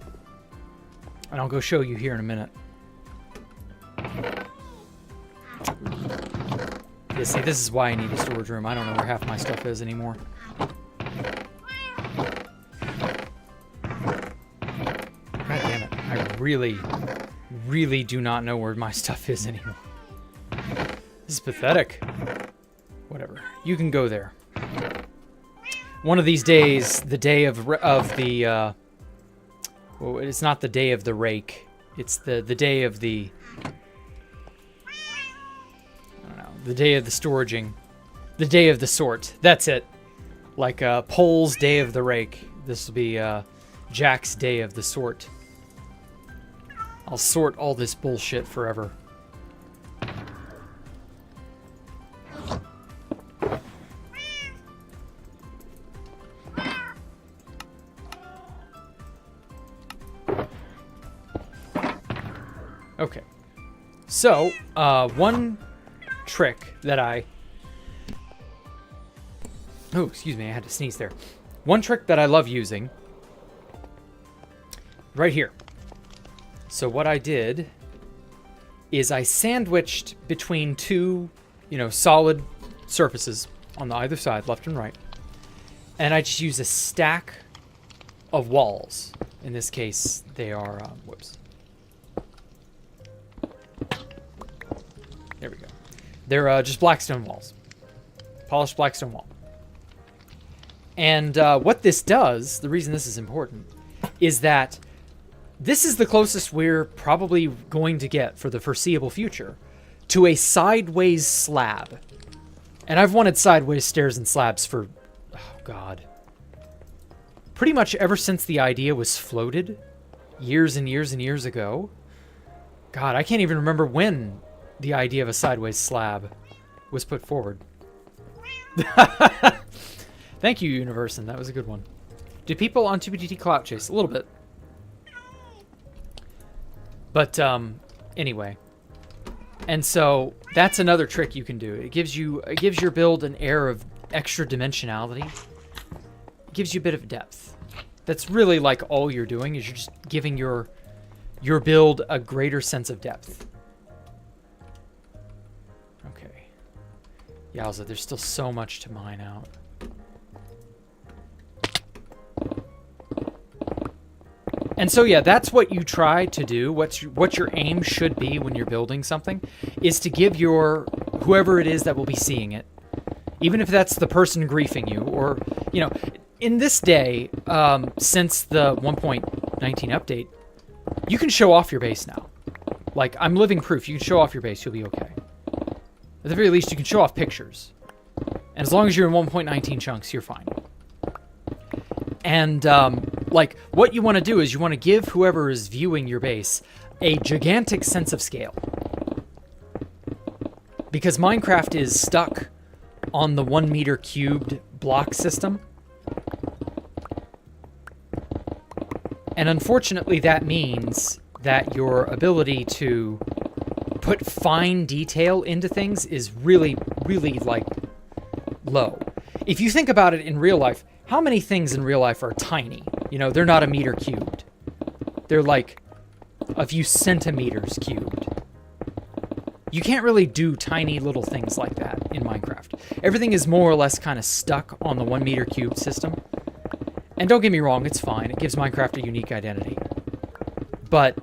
And I'll go show you here in a minute. Yeah, see, this is why I need a storage room. I don't know where half my stuff is anymore. God damn it. I really, really do not know where my stuff is anymore. This is pathetic. Whatever. You can go there. One of these days, the day of the... well, it's not the day of the rake. It's the day of the... I don't know. The day of the storaging. The day of the sort. That's it. Like Pole's day of the rake. This will be Jack's day of the sort. I'll sort all this bullshit forever. Okay, so one trick that oh, excuse me, I had to sneeze there. One trick that I love using, right here. So what I did is I sandwiched between two, solid surfaces on the either side, left and right, and I just use a stack of walls. In this case, they are, whoops. There we go. They're just blackstone walls. Polished blackstone wall. And what this does, the reason this is important, is that this is the closest we're probably going to get for the foreseeable future to a sideways slab. And I've wanted sideways stairs and slabs for, oh God, pretty much ever since the idea was floated years and years and years ago. God, I can't even remember when the idea of a sideways slab was put forward. Thank you, Universon. That was a good one. Do people on 2BTT clout chase? A little bit. But, anyway. And so, that's another trick you can do. It gives your build an air of extra dimensionality. It gives you a bit of depth. That's really like all you're doing, is you're just giving your build a greater sense of depth. Okay. Yowza, there's still so much to mine out. And so, yeah, that's what you try to do. What your aim should be when you're building something is to give whoever it is that will be seeing it, even if that's the person griefing you, or, in this day, since the 1.19 update, you can show off your base now. Like, I'm living proof. You can show off your base, you'll be okay. At the very least, you can show off pictures. And as long as you're in 1.19 chunks, you're fine. And, like, what you want to do is you want to give whoever is viewing your base a gigantic sense of scale. Because Minecraft is stuck on the 1 meter cubed block system. And unfortunately, that means that your ability to put fine detail into things is really, really, like, low. If you think about it in real life, how many things in real life are tiny? They're not a meter cubed. They're like a few centimeters cubed. You can't really do tiny little things like that in Minecraft. Everything is more or less kind of stuck on the 1 meter cubed system. And don't get me wrong, it's fine. It gives Minecraft a unique identity. But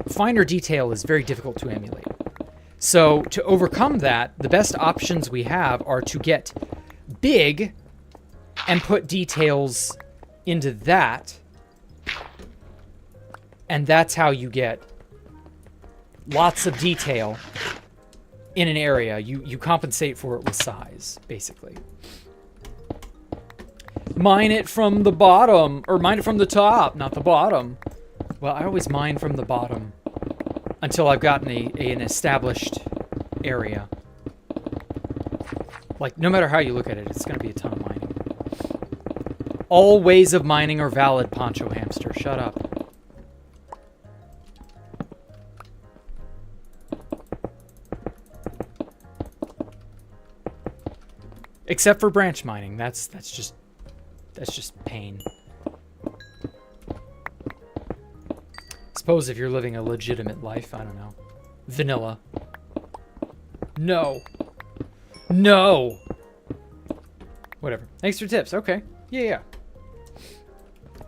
finer detail is very difficult to emulate. So to overcome that, the best options we have are to get big and put details into that. And that's how you get lots of detail in an area. You compensate for it with size, basically. Mine it from the bottom, or mine it from the top, not the bottom. Well, I always mine from the bottom until I've gotten an established area. Like, no matter how you look at it, it's going to be a ton of mining. All ways of mining are valid, Poncho Hamster. Shut up. Except for branch mining. That's just pain. suppose if you're living a legitimate life, I don't know. Vanilla. No. No! Whatever. Thanks for tips. Okay. Yeah.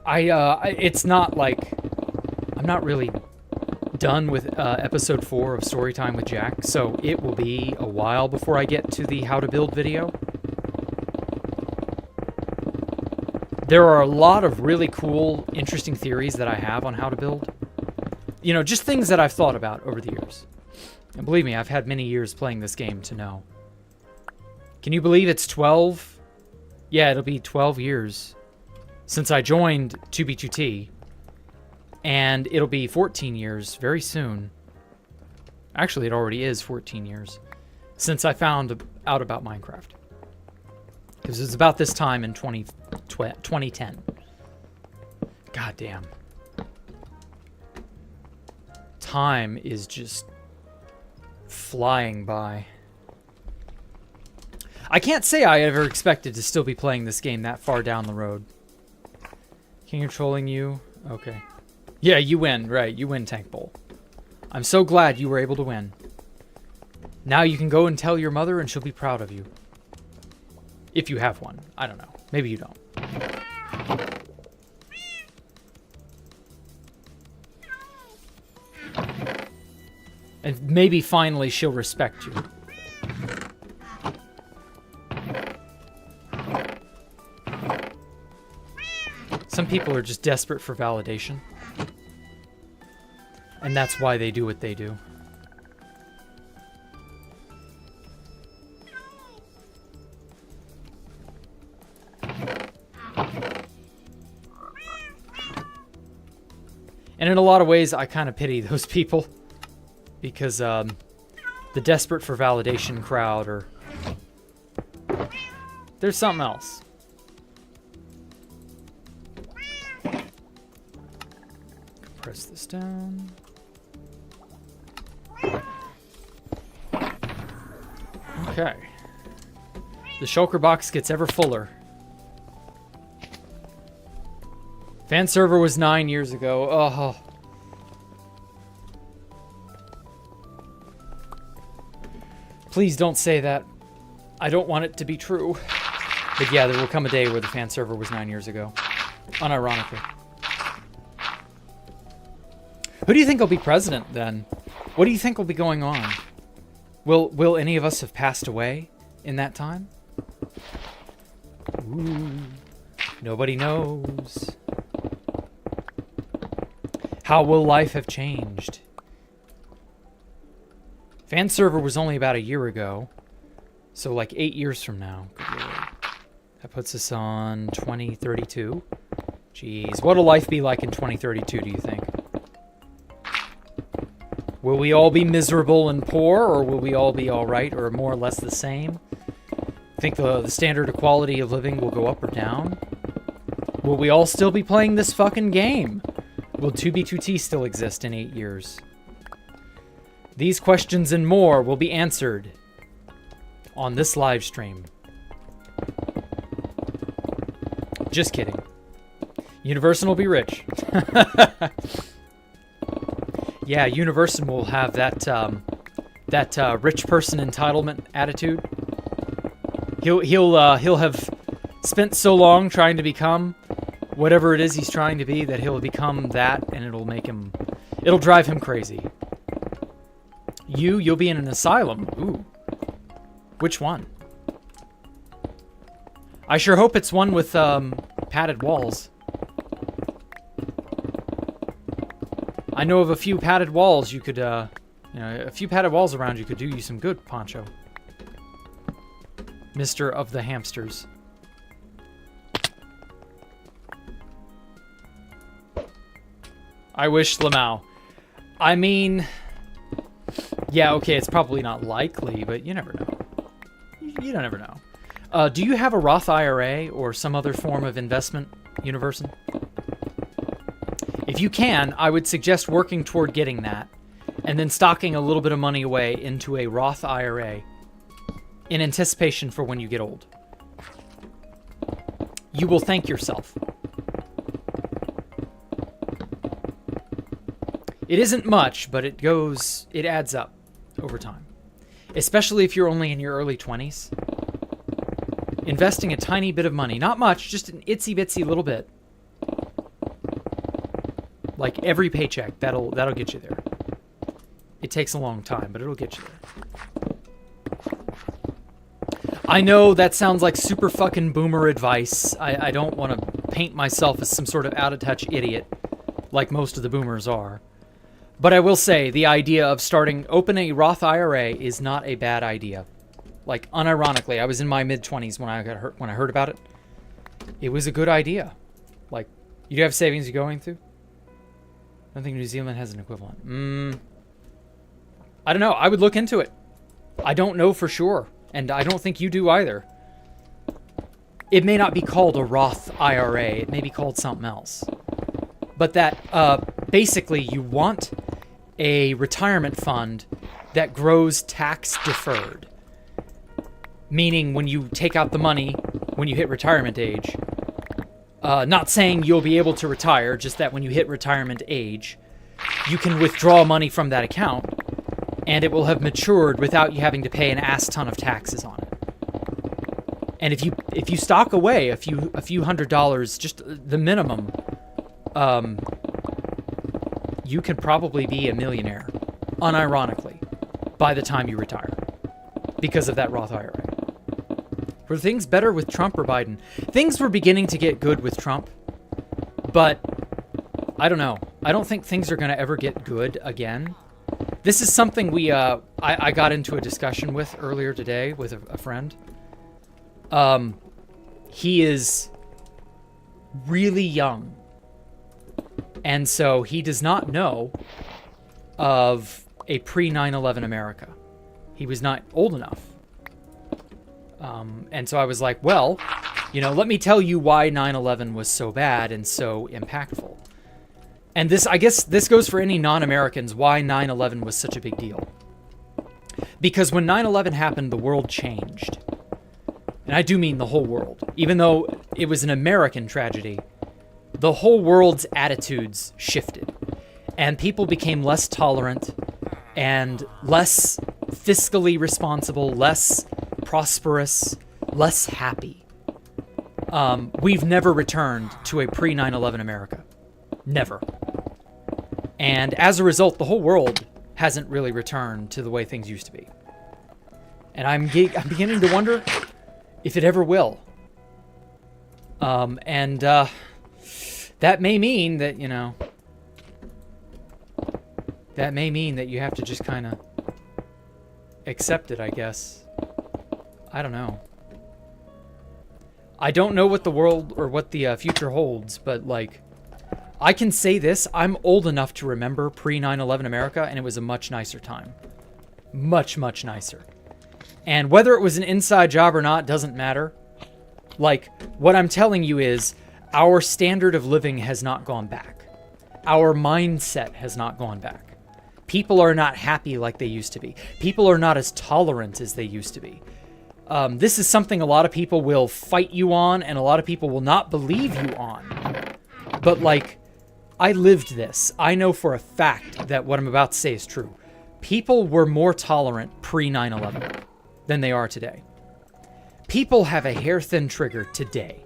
It's not like... I'm not really done with episode 4 of Storytime with Jack, so it will be a while before I get to the how to build video. There are a lot of really cool, interesting theories that I have on how to build. You know, just things that I've thought about over the years. And believe me, I've had many years playing this game to know. Can you believe it's 12? Yeah, it'll be 12 years since I joined 2B2T. And it'll be 14 years very soon. Actually, it already is 14 years since I found out about Minecraft. Because it was about this time in 2010. God damn. Time is just flying by. I can't say I ever expected to still be playing this game that far down the road. King trolling you? Okay. Yeah, you win. Right, you win, Tank Bowl. I'm so glad you were able to win. Now you can go and tell your mother and she'll be proud of you. If you have one. I don't know. Maybe you don't. And maybe finally she'll respect you. Some people are just desperate for validation. And that's why they do what they do. And in a lot of ways, I kind of pity those people. Because the desperate for validation crowd are... There's something else. Press this down. Okay. The shulker box gets ever fuller. Fan server was 9 years ago. Oh. Please don't say that. I don't want it to be true. But yeah, there will come a day where the fan server was 9 years ago. Unironically. Who do you think will be president then? What do you think will be going on? Will any of us have passed away in that time? Ooh, nobody knows. How will life have changed? Fan server was only about a year ago. So like 8 years from now. Good Lord. That puts us on 2032. Jeez, what'll life be like in 2032, do you think? Will we all be miserable and poor, or will we all be all right, or more or less the same? Think the standard of quality of living will go up or down? Will we all still be playing this fucking game? Will 2B2T still exist in 8 years? These questions and more will be answered on this live stream. Just kidding. Universal will be rich. Yeah, Universal will have that rich person entitlement attitude. He'll have spent so long trying to become whatever it is he's trying to be that he'll become that, and it'll drive him crazy. You'll be in an asylum. Ooh. Which one? I sure hope it's one with padded walls. I know of a few padded walls you could, a few padded walls around you could do you some good, Poncho. Mister of the Hamsters. I wish Lamau. I mean, yeah, okay, it's probably not likely, but you never know. You don't ever know. Do you have a Roth IRA or some other form of investment, Universal? If you can, I would suggest working toward getting that, and then stocking a little bit of money away into a Roth IRA in anticipation for when you get old. You will thank yourself. It isn't much, but it adds up over time. Especially if you're only in your early 20s. Investing a tiny bit of money, not much, just an itsy bitsy little bit. Like every paycheck, that'll get you there. It takes a long time, but it'll get you there. I know that sounds like super fucking boomer advice. I don't want to paint myself as some sort of out-of-touch idiot, like most of the boomers are. But I will say, the idea of opening a Roth IRA is not a bad idea. Like, unironically, I was in my mid-20s when I heard about it. It was a good idea. Like, you do have savings you're going through? I don't think New Zealand has an equivalent. I don't know. I would look into it. I don't know for sure. And I don't think you do either. It may not be called a Roth IRA. It may be called something else. But that, basically, you want a retirement fund that grows tax deferred. Meaning when you take out the money, when you hit retirement age, not saying you'll be able to retire, just that when you hit retirement age, you can withdraw money from that account, and it will have matured without you having to pay an ass ton of taxes on it. And if you stock away a few $100s, just the minimum, you can probably be a millionaire, unironically, by the time you retire, because of that Roth IRA. Were things better with Trump or Biden? Things were beginning to get good with Trump, but I don't know. I don't think things are going to ever get good again. This is something I got into a discussion with earlier today with a friend. He is really young, and so he does not know of a pre-9/11 America. He was not old enough. And so I was like, well, let me tell you why 9/11 was so bad and so impactful. And I guess this goes for any non-Americans, why 9/11 was such a big deal. Because when 9/11 happened, the world changed. And I do mean the whole world. Even though it was an American tragedy, the whole world's attitudes shifted. And people became less tolerant and less fiscally responsible, less prosperous, less happy. We've never returned to a pre-9/11 America. Never. And as a result, the whole world hasn't really returned to the way things used to be. And I'm beginning to wonder if it ever will. That may mean that, that may mean that you have to just kind of accept it, I guess. I don't know. I don't know what the world or what the future holds, but I can say this. I'm old enough to remember pre-9/11 America, and it was a much nicer time. Much, much nicer. And whether it was an inside job or not doesn't matter. What I'm telling you is our standard of living has not gone back. Our mindset has not gone back. People are not happy like they used to be. People are not as tolerant as they used to be. This is something a lot of people will fight you on, and a lot of people will not believe you on. But I lived this. I know for a fact that what I'm about to say is true. People were more tolerant pre-9/11 than they are today. People have a hair-thin trigger today.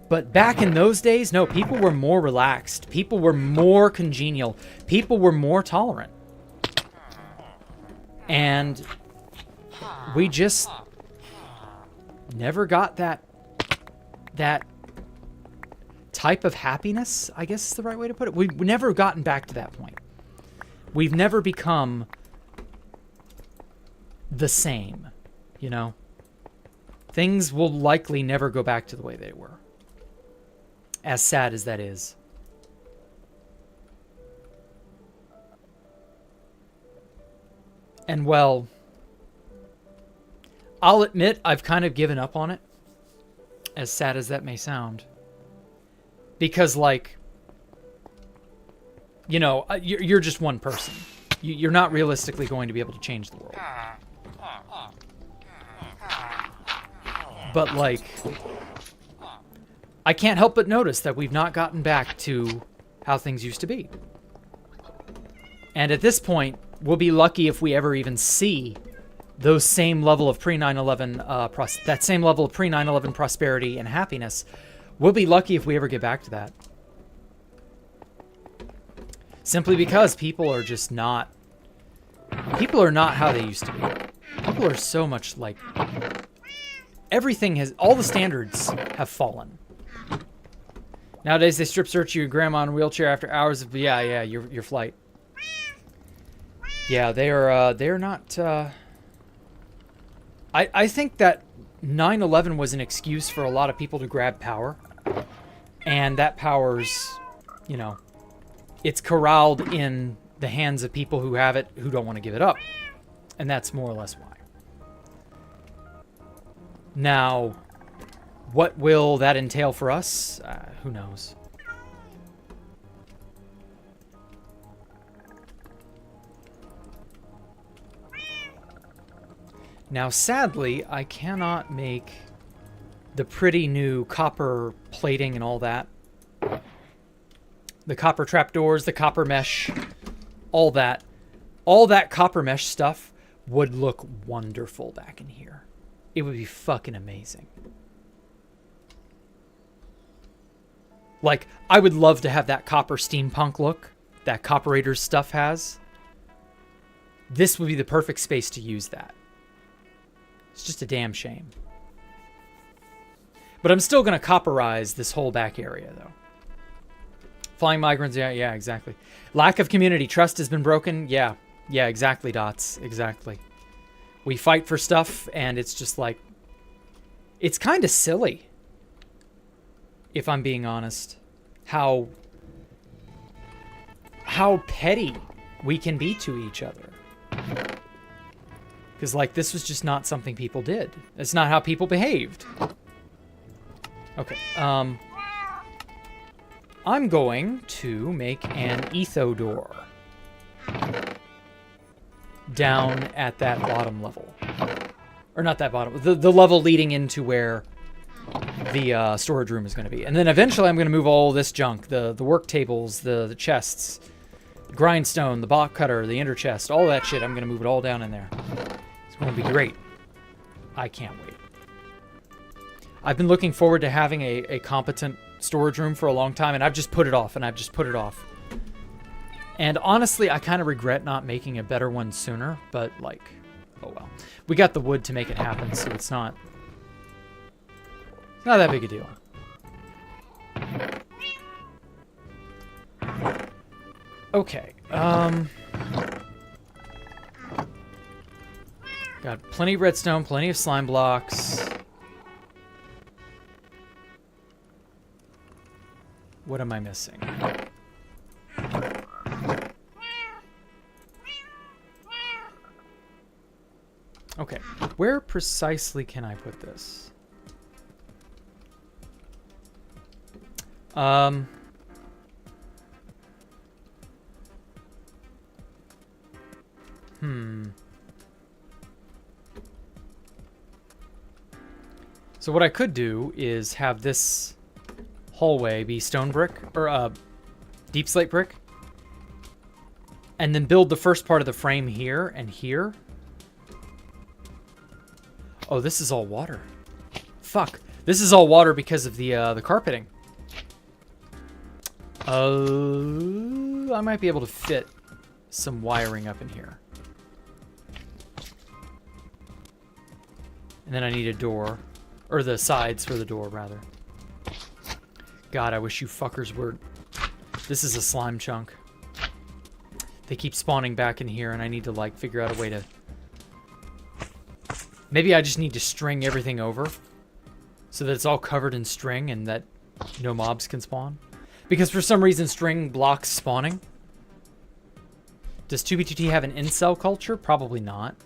But back in those days, no, people were more relaxed. People were more congenial. People were more tolerant. And we just never got that type of happiness, I guess is the right way to put it. We've never gotten back to that point. We've never become the same, Things will likely never go back to the way they were. As sad as that is. And well, I'll admit I've kind of given up on it, as sad as that may sound. Because, you're just one person. You're not realistically going to be able to change the world. But, I can't help but notice that we've not gotten back to how things used to be. And at this point, we'll be lucky if we ever even see those same level of pre-9/11, that same level of pre-9/11 prosperity and happiness. We'll be lucky if we ever get back to that. Simply because people are not how they used to be. People are so much like, all the standards have fallen. Nowadays they strip search you, grandma in a wheelchair after hours of, your flight. Yeah, they're not, I think that 9/11 was an excuse for a lot of people to grab power. And that power's, it's corralled in the hands of people who have it, who don't want to give it up. And that's more or less why. Now, what will that entail for us? Who knows? Now, sadly, I cannot make the pretty new copper plating and all that. The copper trapdoors, the copper mesh, all that copper mesh stuff would look wonderful back in here. It would be fucking amazing. Like, I would love to have that copper steampunk look that Copperator's stuff has. This would be the perfect space to use that. It's just a damn shame. But I'm still going to copperize this whole back area, though. Flying migrants, yeah, exactly. Lack of community. Trust has been broken. Yeah, exactly, Dots. Exactly. We fight for stuff, and it's just like... It's kind of silly, if I'm being honest, how petty we can be to each other. Because, like, this was just not something people did. It's not how people behaved. Okay, I'm going to make an etho door down at that bottom level. Or not that bottom, the level leading into where the storage room is going to be. And then eventually I'm going to move all this junk, the work tables, the chests, the grindstone, the block cutter, the ender chest, all that shit. I'm going to move it all down in there. It's going to be great. I can't wait. I've been looking forward to having a competent storage room for a long time, and I've just put it off, And honestly, I kind of regret not making a better one sooner, but, like, oh well. We got the wood to make it happen, so it's not that big a deal. Okay, got plenty of redstone, plenty of slime blocks. What am I missing? Okay, where precisely can I put this? So what I could do is have this hallway be stone brick, or deep slate brick, and then build the first part of the frame here and here. Oh, this is all water. Fuck. This is all water because of the carpeting. I might be able to fit some wiring up in here. And then I need a door. Or the sides for the door, rather. God, I wish you fuckers were... This is a slime chunk. They keep spawning back in here, and I need to, like, figure out a way to... Maybe I just need to string everything over so that it's all covered in string and that no mobs can spawn. Because for some reason, string blocks spawning. Does 2B2T have an incel culture? Probably not.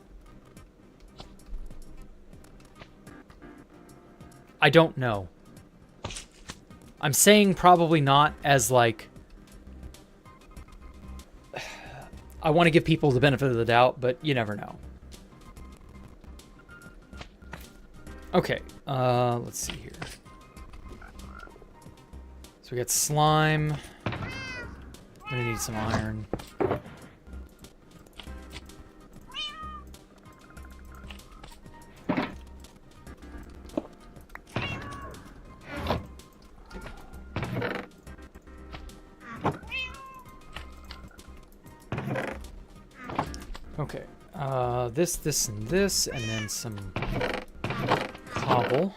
I don't know. I'm saying probably not as, like... I want to give people the benefit of the doubt, but you never know. Okay, let's see here. So we got slime. I'm gonna need some iron. Okay. This, and this, and then some cobble.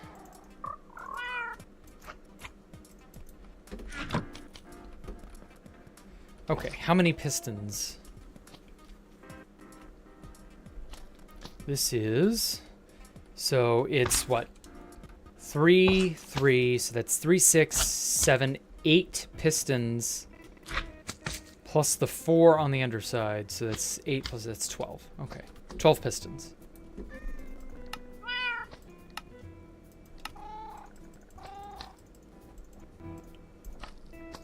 Okay, how many pistons? This is... So it's what? 3, 3, so that's 3, 6, 7, 8 pistons. Plus the 4 on the underside, so that's 8 plus that's 12. Okay, 12 pistons.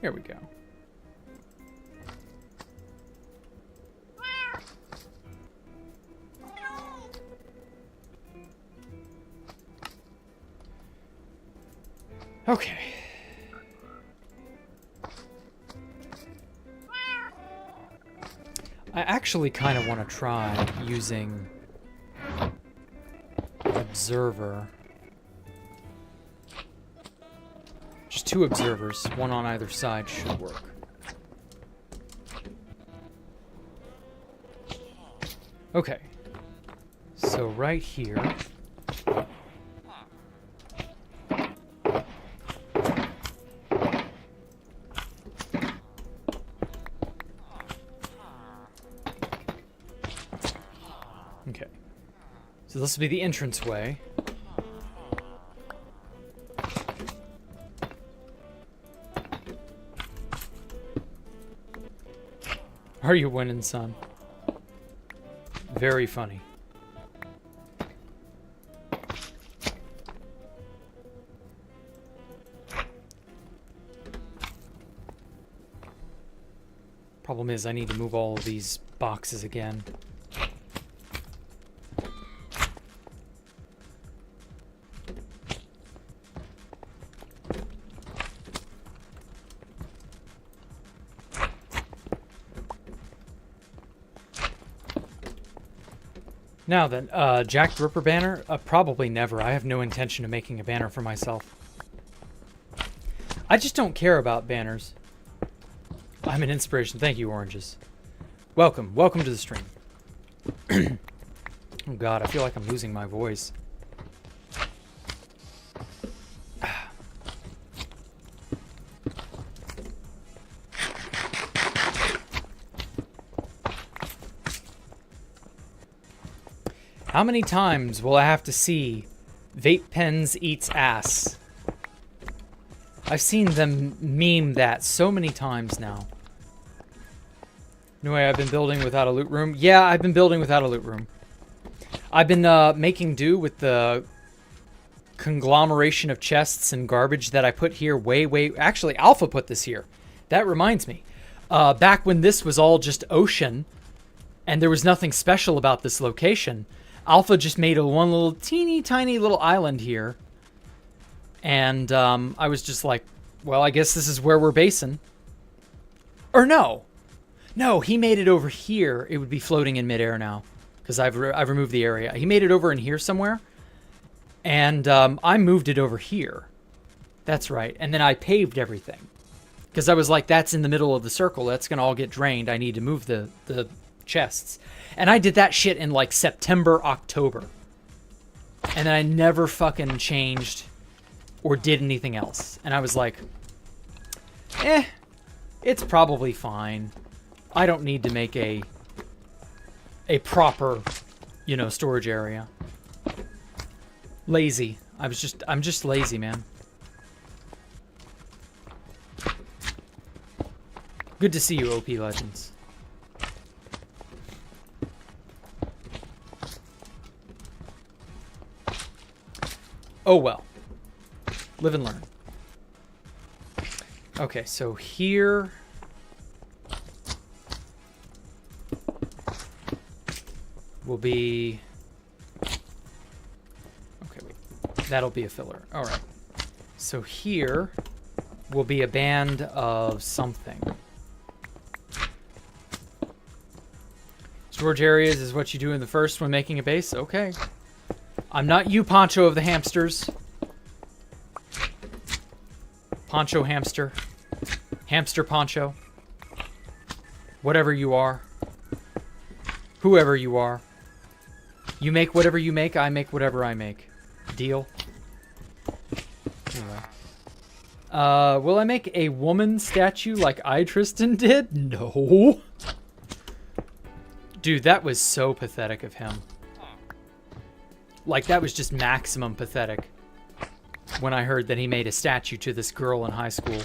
Here we go. Okay. I actually kind of want to try using observer. Just 2 observers, 1 on either side should work. Okay. So right here. Okay. So this will be the entranceway. Are you winning, son? Very funny. Problem is, I need to move all of these boxes again. Now then, Jacktherippa banner? Probably never. I have no intention of making a banner for myself. I just don't care about banners. I'm an inspiration. Thank you, Oranges. Welcome. Welcome to the stream. Oh god, I feel like I'm losing my voice. How many times will I have to see vape pens eats ass? I've seen them meme that so many times now. Anyway, I've been building without a loot room. Yeah, I've been building without a loot room. I've been making do with the conglomeration of chests and garbage that I put here Actually, Alpha put this here. That reminds me. Back when this was all just ocean and there was nothing special about this location, Alpha just made one little teeny tiny little island here. And I was just like, well, I guess this is where we're basing. Or no. No, he made it over here. It would be floating in midair now. Because I've removed the area. He made it over in here somewhere. And I moved it over here. That's right. And then I paved everything. Because I was like, that's in the middle of the circle. That's going to all get drained. I need to move the chests. And I did that shit in like September, October. And then I never fucking changed or did anything else. And I was like, it's probably fine. I don't need to make a proper, storage area. Lazy. I'm just lazy, man. Good to see you, OP Legends. Oh well. Live and learn. Okay, so here... will be... Okay, wait. That'll be a filler. Alright. So here will be a band of something. Storage areas is what you do in the first when making a base? Okay. I'm not you, Poncho of the Hamsters. Poncho Hamster. Hamster Poncho. Whatever you are. Whoever you are. You make whatever you make, I make whatever I make. Deal? Anyway. Will I make a woman statue like Tristan did? No. Dude, that was so pathetic of him. Like, that was just maximum pathetic. When I heard that he made a statue to this girl in high school.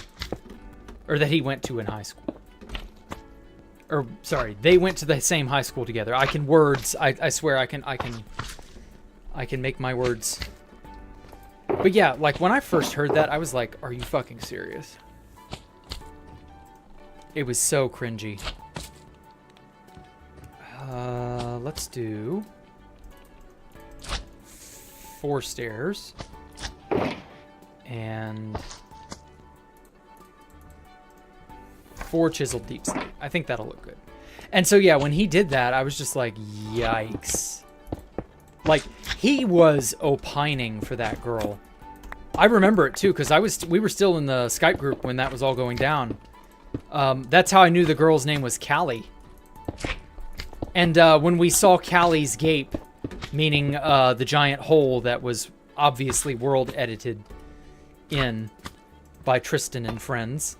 Or that he went to in high school. Or, sorry, they went to the same high school together. I can words. I swear I can make my words. But yeah, like, when I first heard that, I was like, are you fucking serious? It was so cringy. Let's do 4 stairs. And 4 chiseled deep slate. I think that'll look good. And so, yeah, when he did that, I was just like, yikes. Like, he was opining for that girl. I remember it, too, because we were still in the Skype group when that was all going down. That's how I knew the girl's name was Callie. And when we saw Callie's gape, meaning the giant hole that was obviously world edited in by Tristan and friends,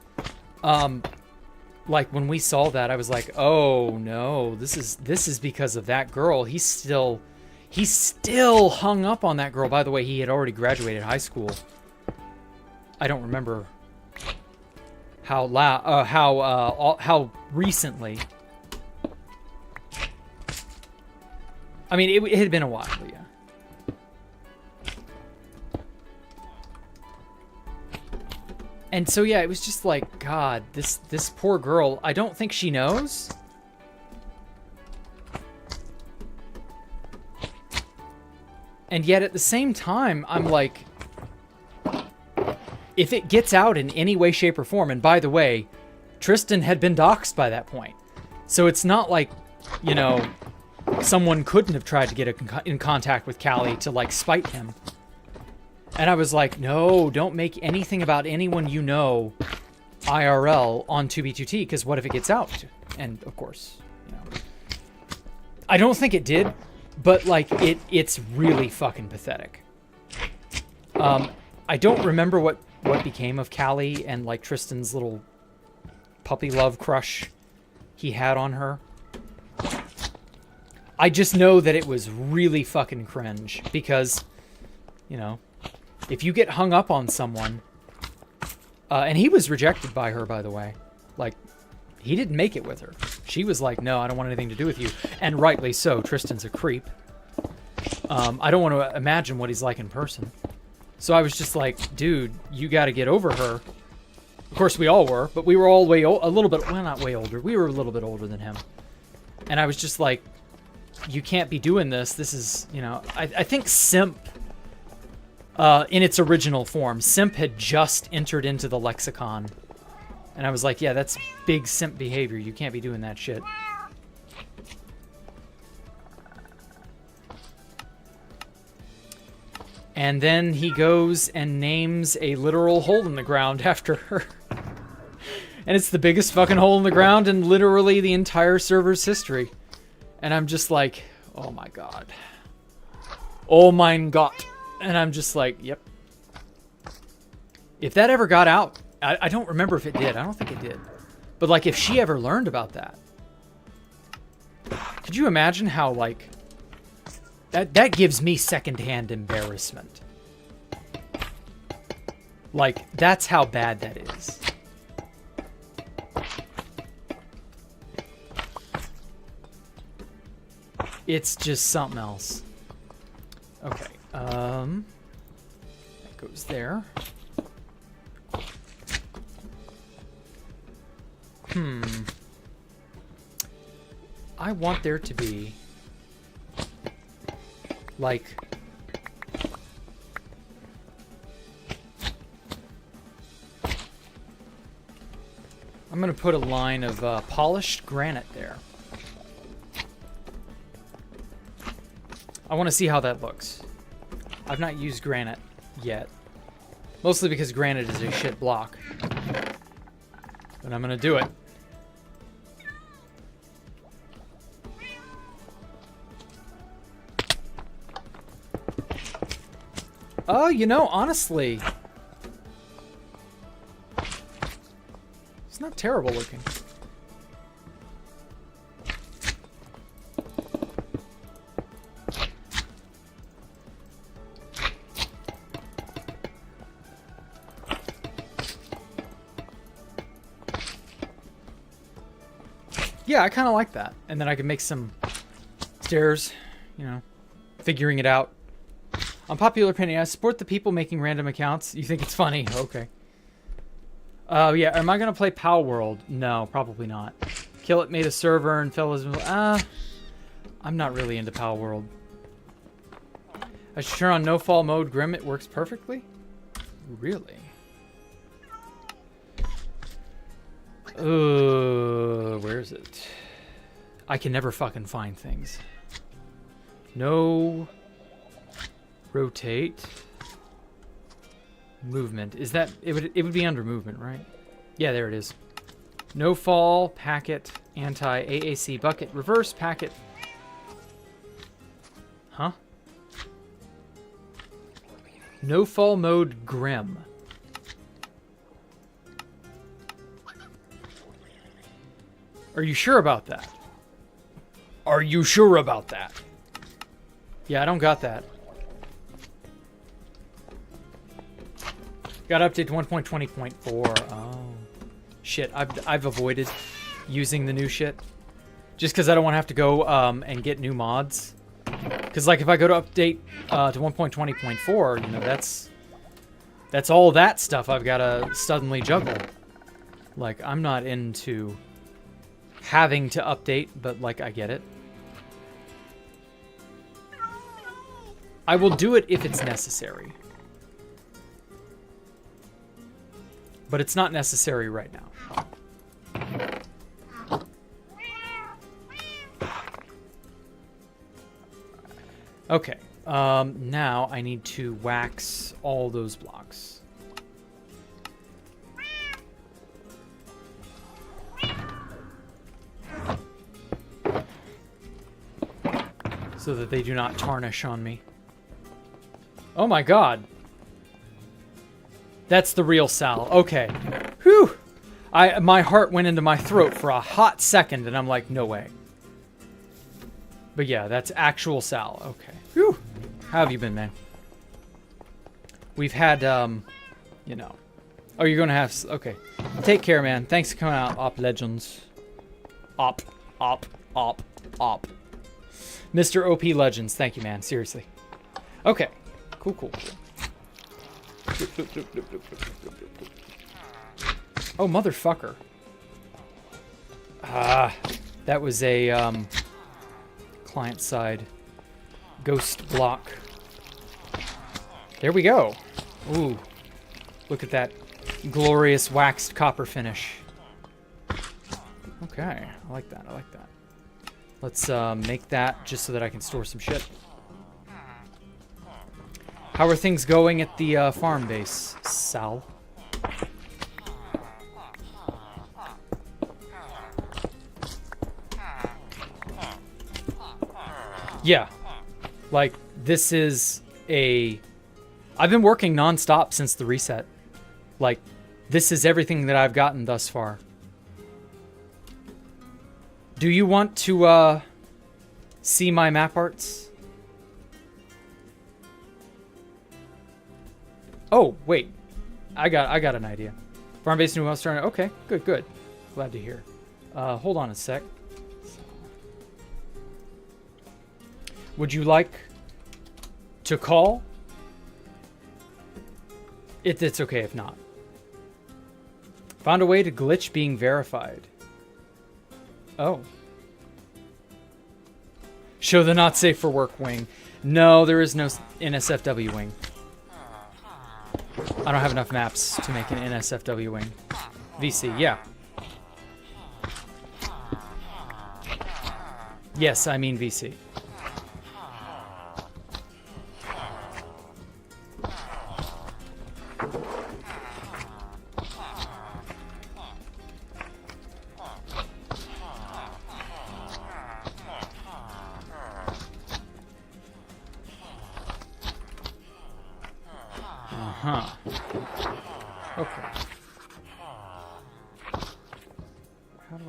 like when we saw that, I was like, oh no, this is because of that girl. He's still hung up on that girl. By the way, he had already graduated high school. I don't remember how recently. I mean, it had been a while, yeah. And so, yeah, it was just like, God, this poor girl, I don't think she knows. And yet, at the same time, I'm like, if it gets out in any way, shape, or form, and by the way, Tristan had been doxxed by that point. So it's not like, you know, someone couldn't have tried to get in contact with Callie to, like, spite him. And I was like, no, don't make anything about anyone you know IRL on 2B2T, because what if it gets out? And, of course, you know. I don't think it did, but, like, it's really fucking pathetic. I don't remember what became of Callie and, like, Tristan's little puppy love crush he had on her. I just know that it was really fucking cringe because, you know, if you get hung up on someone, and he was rejected by her, by the way. Like, he didn't make it with her. She was like, no, I don't want anything to do with you. And rightly so. Tristan's a creep. I don't want to imagine what he's like in person. So I was just like, dude, you got to get over her. Of course, we all were, but we were all a little bit, well, not way older. We were a little bit older than him. And I was just like, you can't be doing this. This is, you know, I think simp, in its original form, simp had just entered into the lexicon. And I was like, yeah, that's big simp behavior. You can't be doing that shit. And then he goes and names a literal hole in the ground after her. And it's the biggest fucking hole in the ground in literally the entire server's history. And I'm just like, oh my god. Oh mein Gott. And I'm just like, yep. If that ever got out, I don't remember if it did. I don't think it did. But, like, if she ever learned about that, could you imagine how, like, that gives me secondhand embarrassment. Like, that's how bad that is. It's just something else. Okay, that goes there. I want there to be, like, I'm gonna put a line of polished granite there. I want to see how that looks. I've not used granite yet. Mostly because granite is a shit block. But I'm gonna do it. Oh, you know, honestly, it's not terrible looking. Yeah, I kind of like that. And then I can make some stairs, you know, figuring it out. Unpopular opinion, I support the people making random accounts. You think it's funny? Okay. Yeah, am I going to play Pow World? No, probably not. Kill It made a server and fellas... I'm not really into Pow World. I should turn on no fall mode Grim. It works perfectly? Really? Where is it? I can never fucking find things. No. Rotate. Movement. Is that... It would be under movement, right? Yeah, there it is. No fall, packet, anti, AAC, bucket, reverse, packet. Huh? No fall mode Grim. Are you sure about that? Are you sure about that? Yeah, I don't got that. Got updated to 1.20.4. Oh. Shit, I've avoided using the new shit. Just because I don't want to have to go and get new mods. Because, like, if I go to update to 1.20.4, you know, that's all that stuff I've got to suddenly juggle. Like, I'm not into having to update, but, like, I get it. I will do it if it's necessary. But it's not necessary right now. Okay. Now I need to wax all those blocks. So that they do not tarnish on me. Oh my god. That's the real Sal. Okay. Whew. My heart went into my throat for a hot second, and I'm like, no way. But yeah, that's actual Sal. Okay. Whew. How have you been, man? We've had, you know. Oh, you're gonna have... Okay. Take care, man. Thanks for coming out, Op Legends. Op. Mr. OP Legends. Thank you, man. Seriously. Okay. Cool. Oh, motherfucker. That was a, client-side ghost block. There we go. Ooh. Look at that glorious waxed copper finish. Okay. I like that. Let's, make that just so that I can store some shit. How are things going at the, farm base, Sal? Yeah. Like, this is a... I've been working non-stop since the reset. Like, this is everything that I've gotten thus far. Do you want to, see my map arts? Oh, wait. I got an idea. Farm base new house starting. Okay, good. Glad to hear. Hold on a sec. Would you like to call? It's okay if not. Found a way to glitch being verified. Oh. Show the not safe for work wing. No, there is no NSFW wing. I don't have enough maps to make an NSFW wing. VC, yeah. Yes, I mean VC. Huh. Okay. How do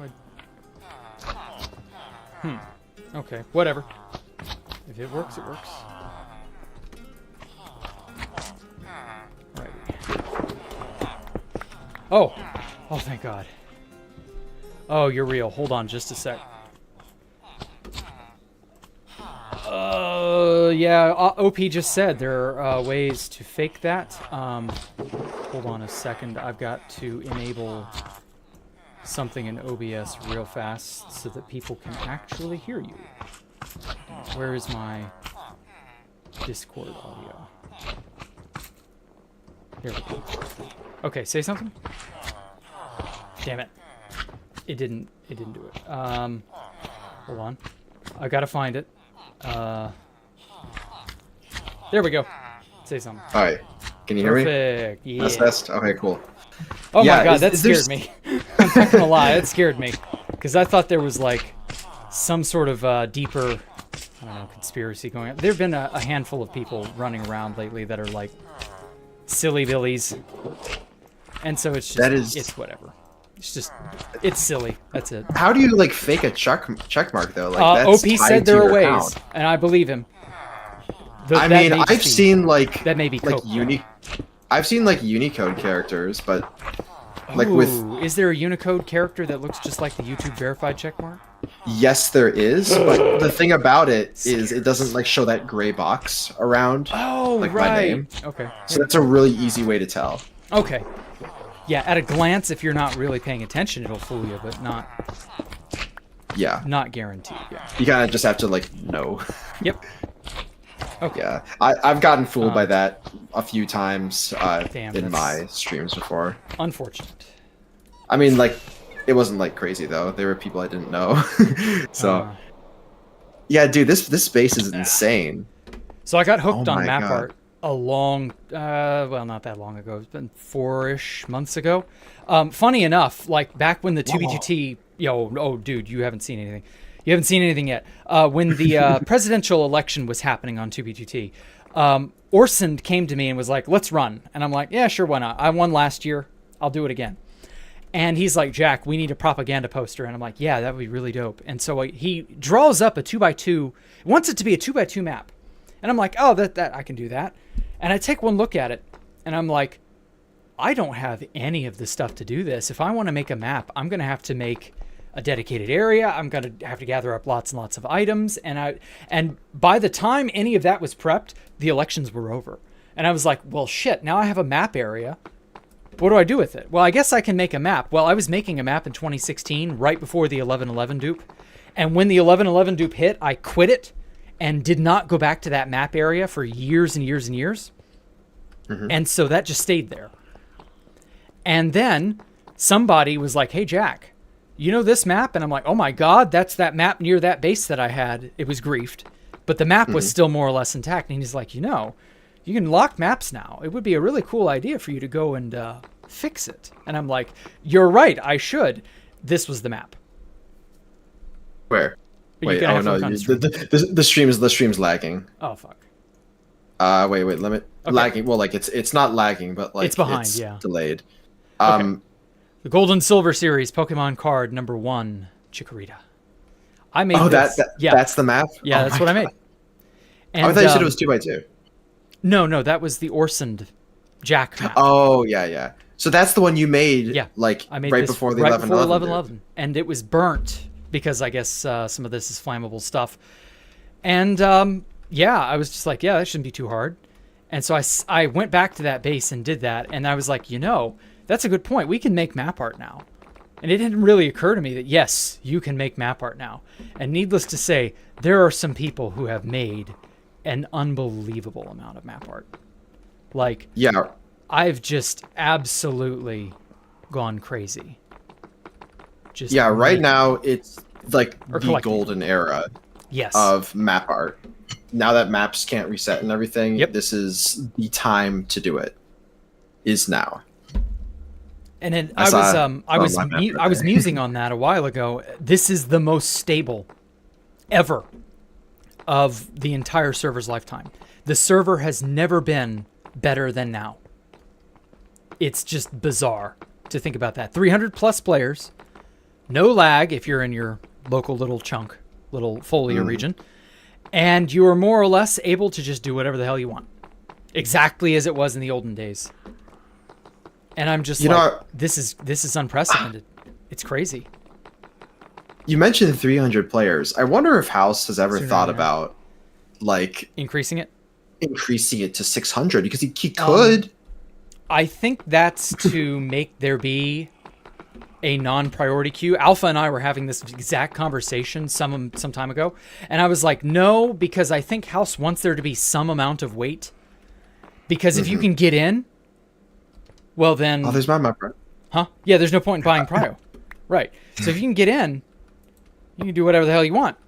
I... Okay, whatever. If it works, it works. Right. Oh! Oh, thank God. Oh, you're real. Hold on just a sec. Yeah, OP just said there are ways to fake that. Hold on a second. I've got to enable something in OBS real fast so that people can actually hear you. Where is my Discord audio? There we go. Okay, say something. Damn it. It didn't do it. Hold on. I gotta find it. There we go. Say something. All right. Can you hear me? Perfect. Yeah. Test. Okay, cool. Oh Yeah, my God, that is scared me. I'm not gonna lie, it scared me. Because I thought there was like some sort of deeper, I don't know, conspiracy going on. There have been a handful of people running around lately that are like silly billies. And so it's just, it's whatever. It's just, it's silly. That's it. How do you like fake a check mark though? Like that's OP tied said to there are your ways, account. and I believe him. I mean, I've seen like that may be like I've seen like Unicode characters, but like is there a Unicode character that looks just like the YouTube verified checkmark? Yes, there is, but the thing about it is it doesn't like show that gray box around like my name. Okay. So that's a really easy way to tell. Okay. Yeah, at a glance, if you're not really paying attention, it'll fool you, but not guaranteed. Yeah. You kind of just have to like know. Yep. Okay. Yeah, I've gotten fooled by that a few times damn, in my streams before. Unfortunate. I mean, like, it wasn't like crazy though. There were people I didn't know. So, yeah, dude, this space is insane. So I got hooked Oh on my map God. art a long, well, not that long ago. It's been 4-ish months ago. Funny enough, like back when the 2B2T, oh, dude, you haven't seen anything. You haven't seen anything yet. When the presidential election was happening on 2B2T, Orson came to me and was like, let's run. And I'm like, yeah, sure, why not? I won last year. I'll do it again. And he's like, Jack, we need a propaganda poster. And I'm like, yeah, that would be really dope. And so he draws up a 2x2, wants it to be a 2x2 map. And I'm like, oh, that I can do that. And I take one look at it, and I'm like, I don't have any of the stuff to do this. If I want to make a map, I'm going to have to make a dedicated area. I'm going to have to gather up lots and lots of items. And by the time any of that was prepped, the elections were over. And I was like, well, shit, now I have a map area. What do I do with it? Well, I guess I can make a map. Well, I was making a map in 2016, right before the 11/11 dupe. And when the 11/11 dupe hit, I quit it and did not go back to that map area for years and years and years. Mm-hmm. And so that just stayed there. And then somebody was like, hey, Jack, you know this map? And I'm like, oh my God, that's that map near that base that I had. It was griefed, but the map was still more or less intact. And he's like, you know, you can lock maps now. It would be a really cool idea for you to go and fix it. And I'm like, you're right, I should. This was the map. Where? Wait, oh no, the stream's lagging. Oh fuck. Wait, let me lagging. Well, like it's not lagging, but like it's behind, yeah, delayed. Okay. The Gold and Silver series Pokemon card number 1, Chikorita. I made this. That's the map. Yeah, that's what I made. And, I thought you said it was 2x2. No, that was the Orson Jack map. Oh yeah. So that's the one you made. Yeah, like I made right this before the right 11/11, and it was burnt because I guess some of this is flammable stuff. And yeah, I was just like, yeah, that shouldn't be too hard. And so I went back to that base and did that, and I was like, you know, that's a good point. We can make map art now. And it didn't really occur to me that, yes, you can make map art now. And needless to say, there are some people who have made an unbelievable amount of map art. Like, yeah, I've just absolutely gone crazy. Just right now it's like the collecting. golden era Yes. of map art. Now that maps can't reset and everything, Yep. this is the time to do it. Is now. And then I was musing on that a while ago. This is the most stable ever of the entire server's lifetime. The server has never been better than now. it's just bizarre to think about that. 300 plus players, no lag if you're in your local little folia region, and you are more or less able to just do whatever the hell you want, exactly as it was in the olden days. And I'm just this is unprecedented. It's crazy. You mentioned 300 players. I wonder if House has ever thought about like increasing it to 600, because he could. I think that's to make there be a non-priority queue. Alpha and I were having this exact conversation some time ago, and I was like, no, because I think House wants there to be some amount of wait, because if you can get in, well then... Oh, there's my map, right? Huh? Yeah, there's no point in buying prio. Right. So if you can get in, you can do whatever the hell you want.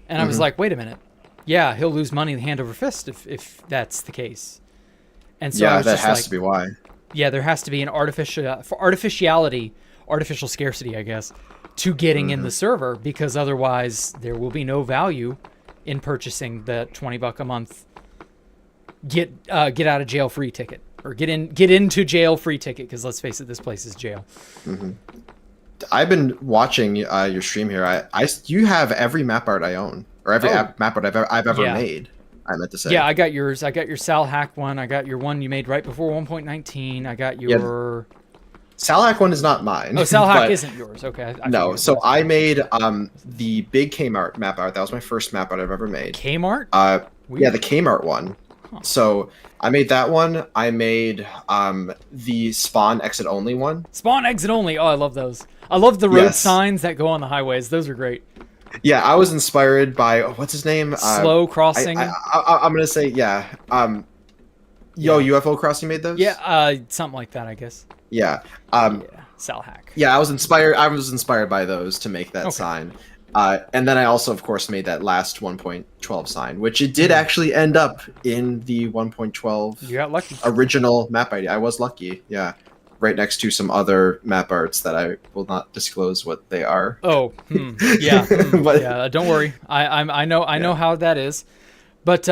And I was like, wait a minute. Yeah, he'll lose money hand over fist if that's the case. And so I was that has to be why. Yeah, there has to be an artificial scarcity, I guess, to getting in the server, because otherwise there will be no value in purchasing the $20 a month get out of jail free ticket, or get into jail free ticket, because let's face it, this place is jail. I've been watching your stream here. You have every map art I own, or every map art I've ever made. I meant to say. Yeah, I got yours. I got your Sal Hack one. I got your one you made right before 1.19. I got your... Sal Hack one is not mine. Oh, Sal Hack isn't yours. Okay. No, so I made the big Kmart map art. That was my first map art I've ever made. Kmart? Yeah, the Kmart one. Huh. So I made that one. I made the spawn exit only one. Spawn exit only. Oh, I love those. I love the road signs that go on the highways. Those are great. Yeah, I was inspired by what's his name? Slow Crossing. I'm gonna say UFO Crossing made those. Yeah, something like that, I guess. Yeah. Sal Hack. Yeah, I was inspired by those to make that sign. And then I also, of course, made that last 1.12 sign, which it did actually end up in the 1.12. You got lucky. Original map ID. I was lucky. Yeah. Right next to some other map arts that I will not disclose what they are. Oh, yeah. But, yeah, don't worry. I know how that is. But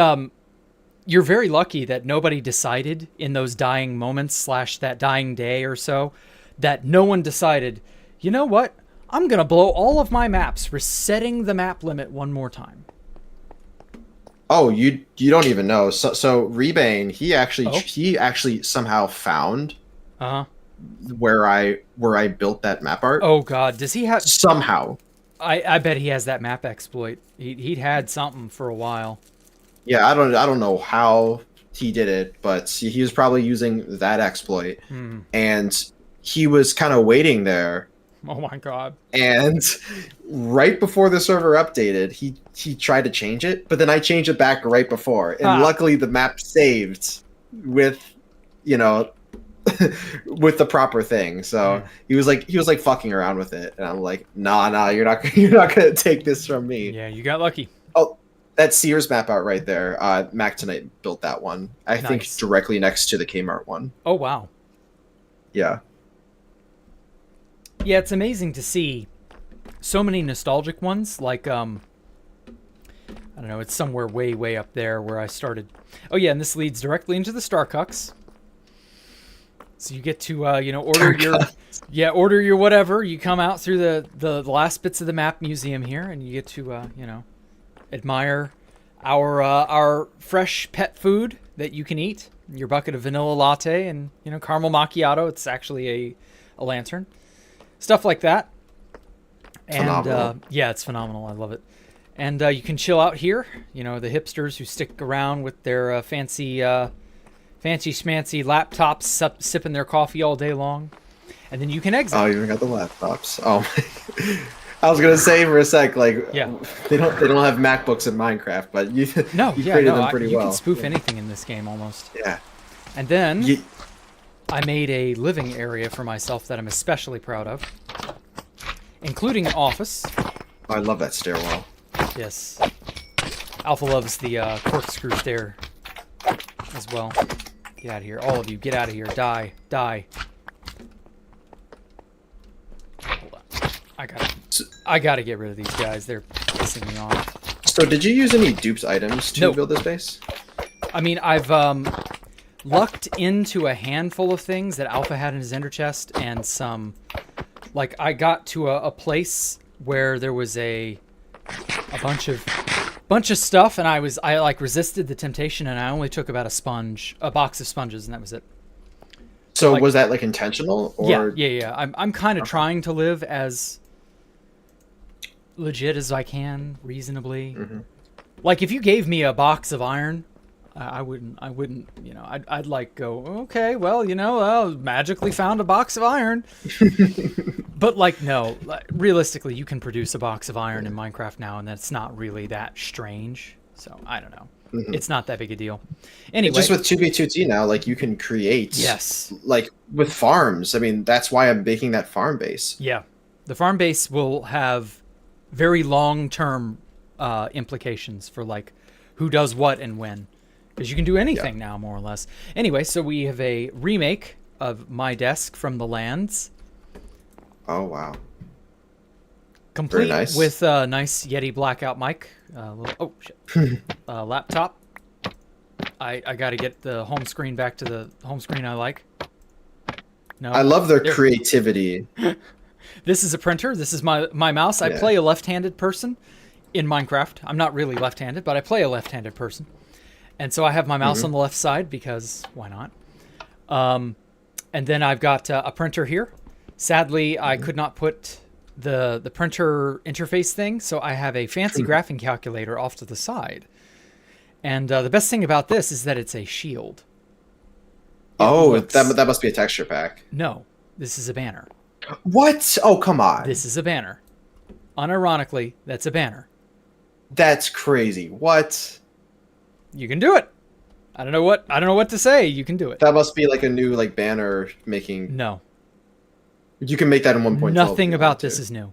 you're very lucky that nobody decided in those dying moments / that dying day or so, that no one decided, you know what? I'm going to blow all of my maps, resetting the map limit one more time. Oh, you don't even know. So Rebane, he actually somehow found where I built that map art. Oh God, does he have somehow? I bet he has that map exploit. He'd had something for a while. Yeah, I don't know how he did it, but he was probably using that exploit, and he was kind of waiting there. Oh my God! And right before the server updated, he tried to change it, but then I changed it back right before, and luckily the map saved with, with the proper thing. So he was like fucking around with it, and I'm like, nah, you're not gonna take this from me. Yeah, you got lucky. Oh, that Sears map out right there. Mac Tonight built that one. I think directly next to the Kmart one. Oh wow. Yeah. Yeah, it's amazing to see so many nostalgic ones. Like, I don't know, it's somewhere way up there where I started. Oh yeah, and this leads directly into the Starcucks. So you get to, order your whatever. You come out through the last bits of the map museum here, and you get to, admire our fresh pet food that you can eat. Your bucket of vanilla latte and, caramel macchiato. It's actually a lantern. Stuff like that. And yeah, it's phenomenal. I love it. And you can chill out here. The hipsters who stick around with their fancy schmancy laptops, sipping their coffee all day long. And then you can exit. Oh, you even got the laptops. Oh, I was gonna say for a sec, they don't have MacBooks in Minecraft, but you created them pretty well. You can spoof anything in this game almost. Yeah. And then I made a living area for myself that I'm especially proud of, including an office. Oh, I love that stairwell. Yes. Alpha loves the corkscrew stair as well. Get out of here. All of you, get out of here. Die. Hold on. I gotta get rid of these guys. They're pissing me off. So did you use any dupes items to build this base? I mean, I've lucked into a handful of things that Alpha had in his ender chest, and some, like, I got to a place where there was a bunch of stuff, and I like resisted the temptation, and I only took about a box of sponges, and that was it. So like, was that like intentional? Or yeah. I'm kind of trying to live as legit as I can, reasonably. Mm-hmm. Like, if you gave me a box of iron, I wouldn't, you know, I'd like go, okay, well, you know, magically found a box of iron. But like, no, realistically, you can produce a box of iron in Minecraft now, and that's not really that strange. So I don't know. Mm-hmm. It's not that big a deal. Anyway, just with 2B2T now, like you can create, yes, like with farms. I mean, that's why I'm making that farm base. Yeah, the farm base will have very long-term implications for like who does what and when, because you can do anything now, more or less. Anyway, so we have a remake of my desk from the lands. Oh wow! Complete Very nice. with a nice Yeti blackout mic. Laptop. I got to get the home screen back to the home screen I like. No, I love their creativity. This is a printer. This is my mouse. I play a left-handed person in Minecraft. I'm not really left-handed, but I play a left-handed person. And so I have my mouse on the left side because why not? And then I've got a printer here. Sadly, I could not put the printer interface thing, so I have a fancy graphing calculator off to the side. And the best thing about this is that it's a shield. That must be a texture pack. No, this is a banner. What? Oh, come on. This is a banner. Unironically, that's a banner. That's crazy. What? You can do it. I don't know what to say. You can do it. That must be like a new like banner making. No. You can make that in 1.12. Nothing about this is new.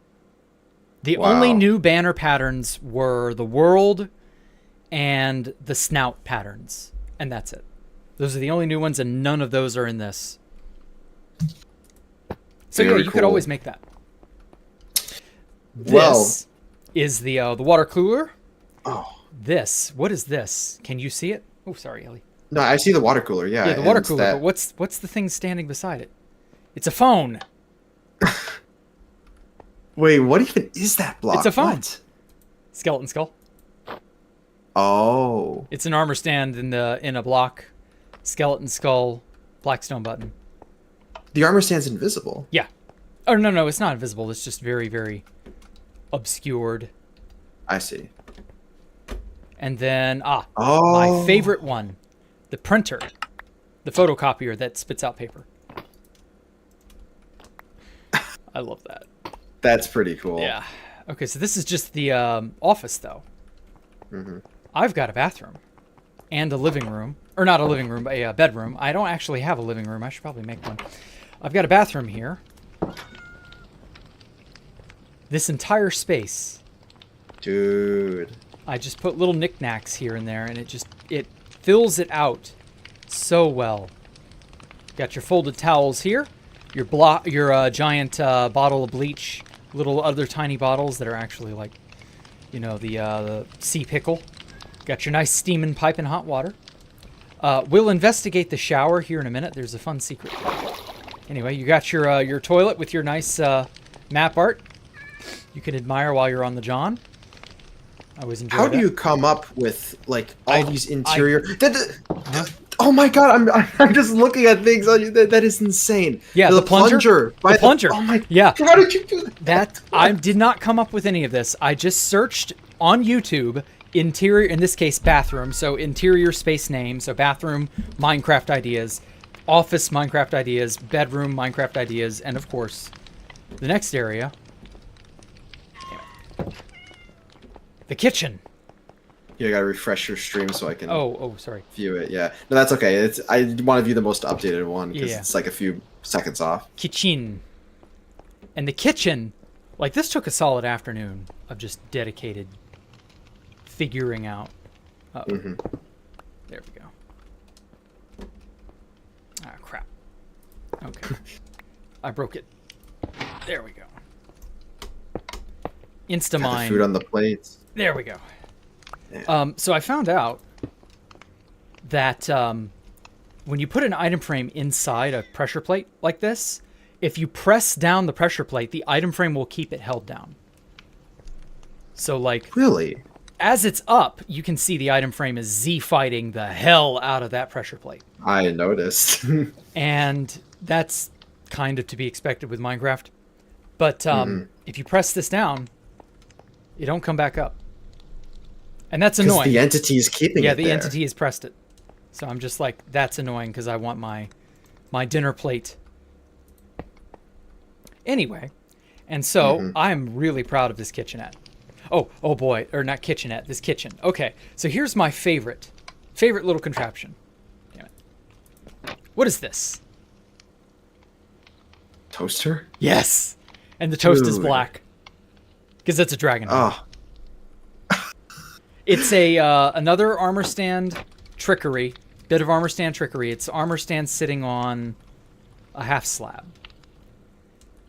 The only new banner patterns were the world and the snout patterns, and that's it. Those are the only new ones, and none of those are in this. So you could always make that. This is the water cooler. Oh. What is this? Can you see it? Oh, sorry, Ellie. No, I see the water cooler. Yeah, the water cooler. But what's the thing standing beside it? It's a phone. Wait, what even is that block? It's a phone. What? Skeleton skull. Oh. It's an armor stand in a block. Skeleton skull, black stone button. The armor stand's invisible. Yeah. Oh no, it's not invisible. It's just very, very obscured. I see. And then my favorite one, the printer, the photocopier that spits out paper. I love that. That's pretty cool. Yeah. Okay, so this is just the office, though. Mm-hmm. I've got a bathroom and a living room. Or not a living room, but a bedroom. I don't actually have a living room. I should probably make one. I've got a bathroom here. This entire space. Dude. I just put little knickknacks here and there, and it fills it out so well. Got your folded towels here. Your giant bottle of bleach. Little other tiny bottles that are actually like, you know, the sea pickle. Got your nice steaming pipe and hot water. We'll investigate the shower here in a minute. There's a fun secret. Anyway, you got your toilet with your nice map art. You can admire while you're on the John. I always enjoy that. How do you come up with like all these interior? Oh my god! I'm just looking at things on you. That is insane. Yeah, the plunger. The plunger. Oh my. Yeah. How did you do that? I did not come up with any of this. I just searched on YouTube interior, in this case bathroom. So interior space name. So bathroom Minecraft ideas, office Minecraft ideas, bedroom Minecraft ideas, and of course, the next area. The kitchen. You gotta refresh your stream so I can. Oh, sorry. View it. Yeah, no, that's okay. I want to view the most updated one because it's like a few seconds off. Kitchen. And the kitchen, like this took a solid afternoon of just dedicated figuring out. Mm-hmm. There we go. Ah, crap. Okay. I broke it. There we go. Instamine. Got the food on the plates. There we go. Yeah. So I found out that when you put an item frame inside a pressure plate like this, if you press down the pressure plate, the item frame will keep it held down. So, like... Really? As it's up, you can see the item frame is Z-fighting the hell out of that pressure plate. I noticed. And that's kind of to be expected with Minecraft. But if you press this down, you don't come back up. And that's annoying. The entity is keeping it Yeah, the there. entity has pressed it. So I'm just like, that's annoying because I want my dinner plate. Anyway, and so I'm really proud of this kitchenette. Oh boy, or not kitchenette, this kitchen. Okay, so here's my favorite little contraption. Damn it. What is this? Toaster? Yes! And the toast is Dude. black. Because it's a dragon. Oh. It's another armor stand trickery. Bit of armor stand trickery. It's armor stand sitting on a half slab.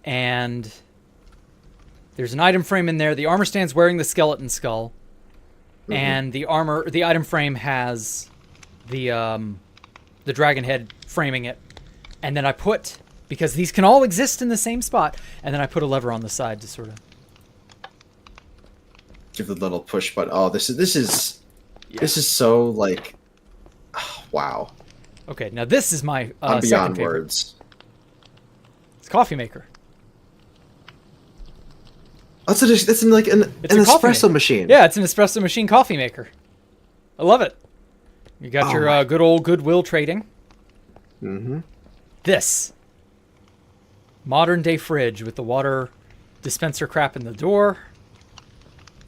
And there's an item frame in there. The armor stand's wearing the skeleton skull. And the item frame has the dragon head framing it. And then I put, because these can all exist in the same spot, and then I put a lever on the side to sort of Give the little push button. Oh, this is so like, oh, wow. Okay, now this is my I'm second beyond favorite. words. It's a coffee maker. That's like an It's a coffee espresso maker. machine. Yeah, it's an espresso machine coffee maker. I love it. You got your good old Goodwill trading. This modern day fridge with the water dispenser crap in the door.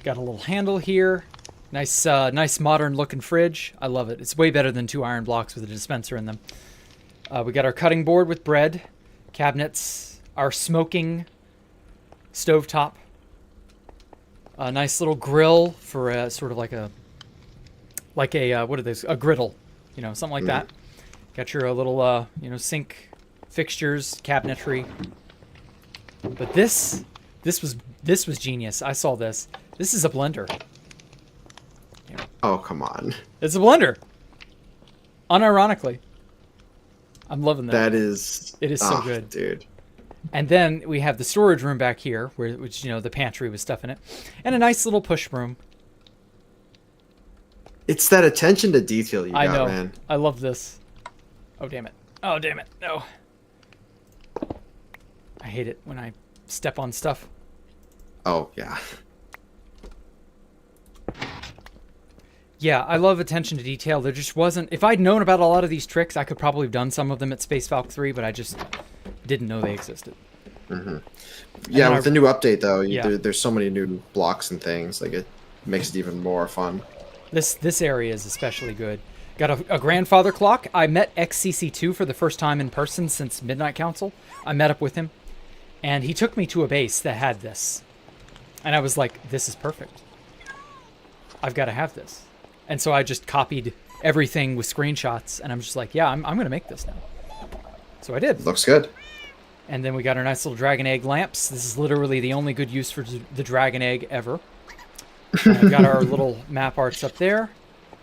Got a little handle here. Nice modern looking fridge. I love it. It's way better than 2 iron blocks with a dispenser in them. We got our cutting board with bread, cabinets, our smoking stovetop. A nice little grill for sort of like a what are those? A griddle, something like that. Got your little sink fixtures, cabinetry. But this was genius. I saw this. This is a blender. Oh, come on. It's a blender. Unironically. I'm loving that. That is... It is so good. Dude. And then we have the storage room back here, which the pantry with stuff in it. And a nice little push broom. It's that attention to detail you got, I know. man. I love this. Oh, damn it. Oh, damn it. No. I hate it when I step on stuff. Oh, yeah. Yeah, I love attention to detail. There just wasn't... If I'd known about a lot of these tricks, I could probably have done some of them at Space Falcon 3, but I just didn't know they existed. Yeah, with the new update, though, Yeah. there's so many new blocks and things. Like, it makes it even more fun. This area is especially good. Got a grandfather clock. I met XCC2 for the first time in person since Midnight Council. I met up with him, and he took me to a base that had this. And I was like, this is perfect. I've got to have this. And so I just copied everything with screenshots, and I'm just like, yeah, I'm going to make this now. So I did. Looks good. And then we got our nice little dragon egg lamps. This is literally the only good use for the dragon egg ever. We've got our little map arts up there.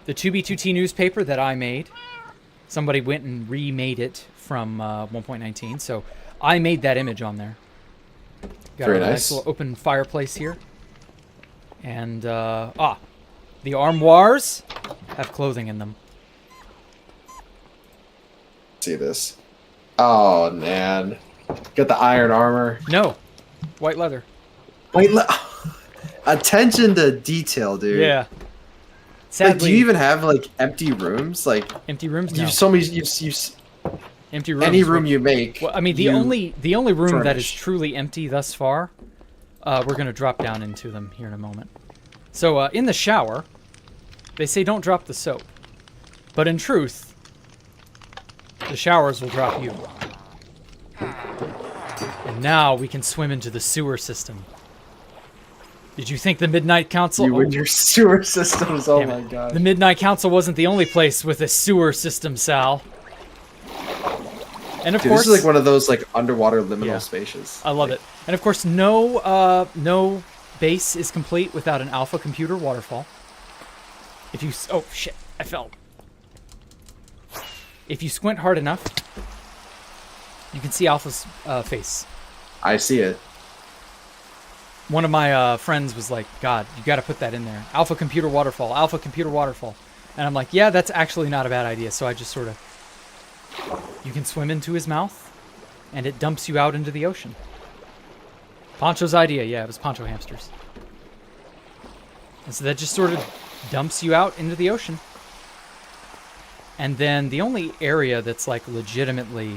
The 2B2T newspaper that I made. Somebody went and remade it from 1.19, so I made that image on there. Got Very a nice. little open fireplace here. And, the armoires have clothing in them. See this. Oh, man. Got the iron armor. No, white leather. Wait, attention to detail, dude. Yeah. Like, Sadly, do you even have, like, empty rooms? Like, empty rooms? No. you've so many... Empty rooms. Any room you make... Well, I mean, the you only room that is furnish. truly empty thus far, we're going to drop down into them here in a moment. So, in the shower, they say don't drop the soap. But in truth, the showers will drop you. And now we can swim into the sewer system. Did you think the Midnight Council... You and your sewer systems, oh Damn my it. god. The Midnight Council wasn't the only place with a sewer system, Sal. And of Dude, course... this is like one of those, like, underwater liminal Yeah. spaces. I love it. And of course, no base is complete without an alpha computer waterfall. Oh shit, I fell. If you squint hard enough, you can see Alpha's face. I see it. One of my friends was like, God, you got to put that in there. Alpha computer waterfall, Alpha computer waterfall. And I'm like, yeah, that's actually not a bad idea. So I just sort of... You can swim into his mouth, and it dumps you out into the ocean. Poncho's idea, yeah, it was Poncho Hamsters. And so that just sort of dumps you out into the ocean. And then the only area that's like legitimately,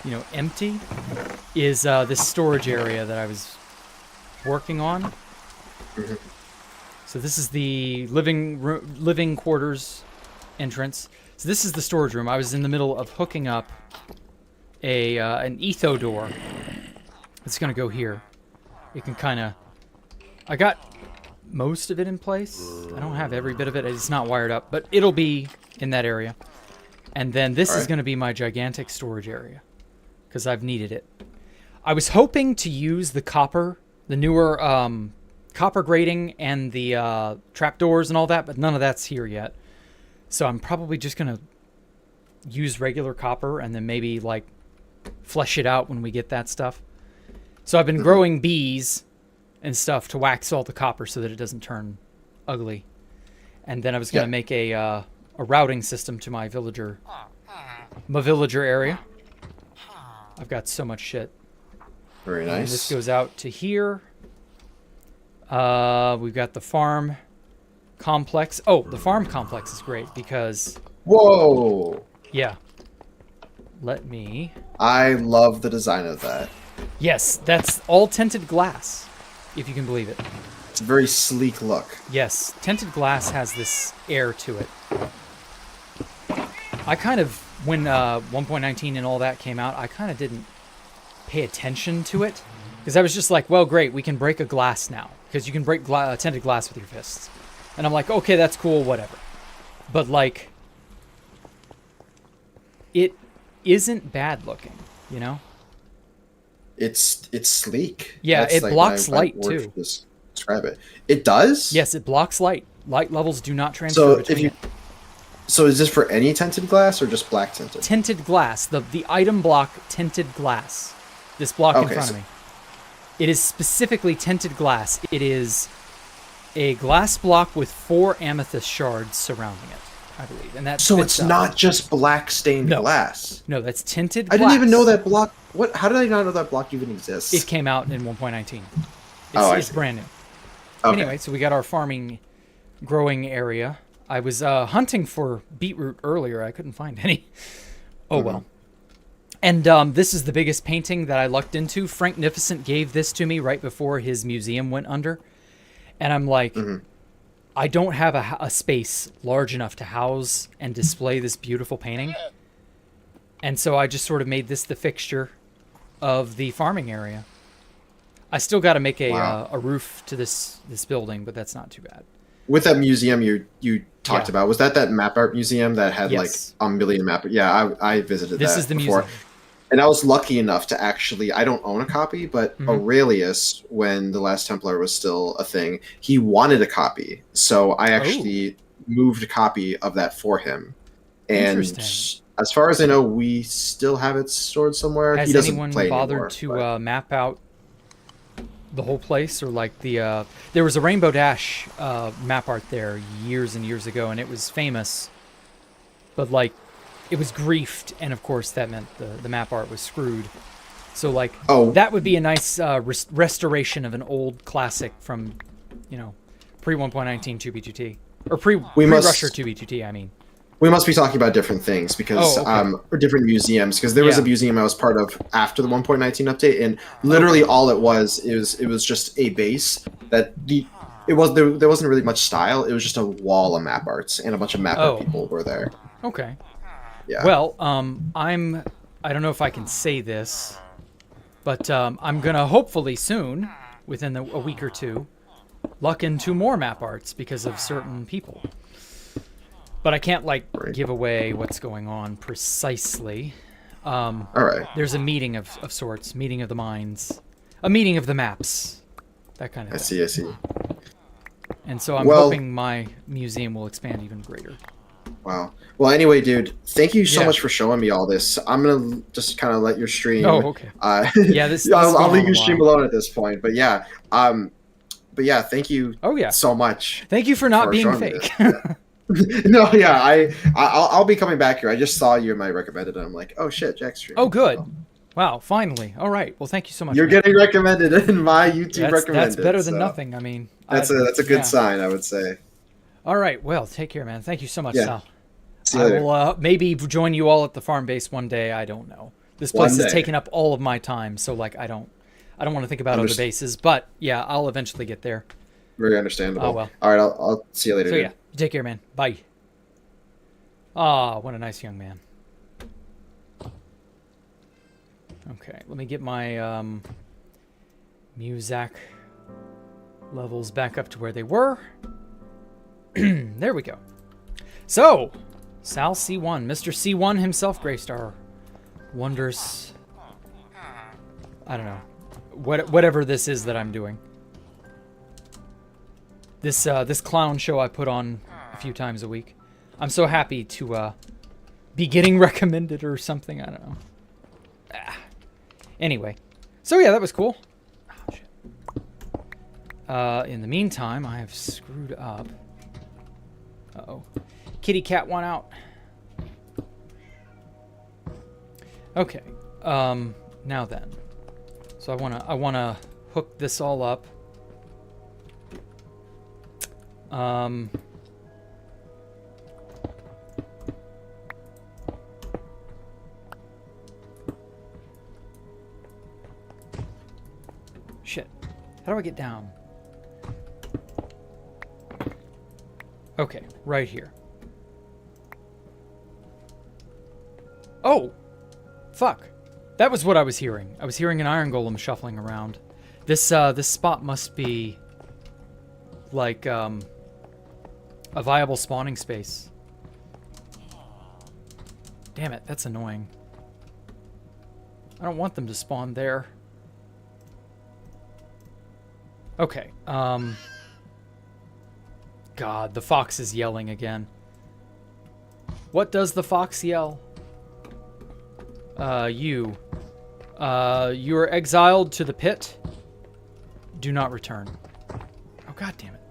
you know, empty is this storage area that I was working on. Mm-hmm. So this is the living quarters entrance. So this is the storage room. I was in the middle of hooking up an etho door. It's gonna go here. It can kind of... I got most of it in place. I don't have every bit of it. It's not wired up, but it'll be in that area. And then this is gonna be my gigantic storage area, because I've needed it. I was hoping to use the copper, the newer copper grating and the trapdoors and all that, but none of that's here yet. So I'm probably just going to use regular copper and then maybe like flesh it out when we get that stuff. So I've been growing bees and stuff to wax all the copper so that it doesn't turn ugly. And then I was going to make a routing system to my villager area. I've got so much shit. Very nice. And this goes out to here. We've got the farm complex. Oh, the farm complex is great because... Whoa! Yeah. Let me... I love the design of that. Yes, that's all tinted glass, if you can believe it. It's a very sleek look. Yes, tinted glass has this air to it. I kind of, when 1.19 and all that came out, I kind of didn't pay attention to it. Because I was just like, well, great, we can break a glass now. Because you can break tinted glass with your fists. And I'm like, okay, that's cool, whatever. But, like, it isn't bad looking, you know? It's sleek. Yeah, That's it like blocks my light, word too. to describe it. It does? Yes, it blocks light. Light levels do not transfer between it. So is this for any tinted glass or just black tinted? Tinted glass. The item block, tinted glass. This block in front of me. It is specifically tinted glass. It is a glass block with 4 amethyst shards surrounding it, I believe. And that so it's not just black stained glass. No, that's tinted glass. I didn't even know that block. What? How did I not know that block even exists? It came out in 1.19. It's brand new. Okay. Anyway, so we got our farming, growing area. I was hunting for beetroot earlier. I couldn't find any. Oh, well. And this is the biggest painting that I lucked into. Frank Nificent gave this to me right before his museum went under. And I'm like, I don't have a space large enough to house and display this beautiful painting. And so I just sort of made this the fixture of the farming area. I still got to make a roof to this building, but that's not too bad. With that museum you talked about, was that map art museum that had like a million map? Yeah, I visited this that is the before. museum. And I was lucky enough to actually, I don't own a copy, but Aurelius, when The Last Templar was still a thing, he wanted a copy. So I actually moved a copy of that for him. And as far as I know, we still have it stored somewhere. Has he doesn't anyone play bothered anymore, to map out the whole place? Or like the, there was a Rainbow Dash map art there years and years ago, and it was famous. But like, it was griefed, and of course that meant the map art was screwed. So like, that would be a nice restoration of an old classic from, you know, pre 1.19 2B2T or pre Rusher 2B2T. I mean, we must be talking about different things because or different museums, because there was a museum I was part of after the 1.19 update, and literally all it was just a base that there wasn't really much style. It was just a wall of map arts, and a bunch of map art people were there. Okay. Yeah. Well, I don't know if I can say this, but I'm gonna hopefully soon, within a week or two, luck into more map arts because of certain people. But I can't like give away what's going on precisely. All right. There's a meeting of sorts, meeting of the minds, a meeting of the maps, that kind of thing. I see. And so I'm hoping my museum will expand even greater. Wow. Well, anyway, dude, thank you so Yeah. much for showing me all this. I'm gonna just kind of let your stream. Oh, okay. Yeah, this is I'll going leave on a your stream while. alone at this point. But yeah, thank you Oh yeah. so much Thank you for not being showing me fake. this. No, yeah, I'll be coming back here. I just saw you in my recommended, and I'm like, oh shit, Jack's streaming. Oh, good. Wow, finally. All right. Well, thank you so much. You're man. getting recommended in my YouTube That's recommended. better than so nothing. I mean, That's a good yeah. sign, I would say. All right. Well, take care, man. Thank you so much, Yeah. Sal. See you I later. will maybe join you all at the farm base one day. I don't know. This One place has day. taken up all of my time, so like I don't want to think about other bases. But yeah, I'll eventually get there. Very understandable. Oh, well. All right, I'll see you later. So dude. yeah, you take care, man. Bye. Ah, what a nice young man. Okay, let me get my Muzak levels back up to where they were. There we go. So, Sal C1, Mr. C1 himself graced our wondrous, I don't know, whatever this is that I'm doing. This clown show I put on a few times a week. I'm so happy to be getting recommended or something. I don't know. Anyway, so yeah, that was cool. Oh, shit. In the meantime, I have screwed up. Uh-oh. Kitty cat one out. Okay. Now then. So I wanna hook this all up. Shit. How do I get down? Okay, right here. Oh! Fuck. That was what I was hearing. I was hearing an iron golem shuffling around. This spot must be like a viable spawning space. Damn it, that's annoying. I don't want them to spawn there. Okay, God, the fox is yelling again. What does the fox yell? You are exiled to the pit. Do not return. Oh, god damn it.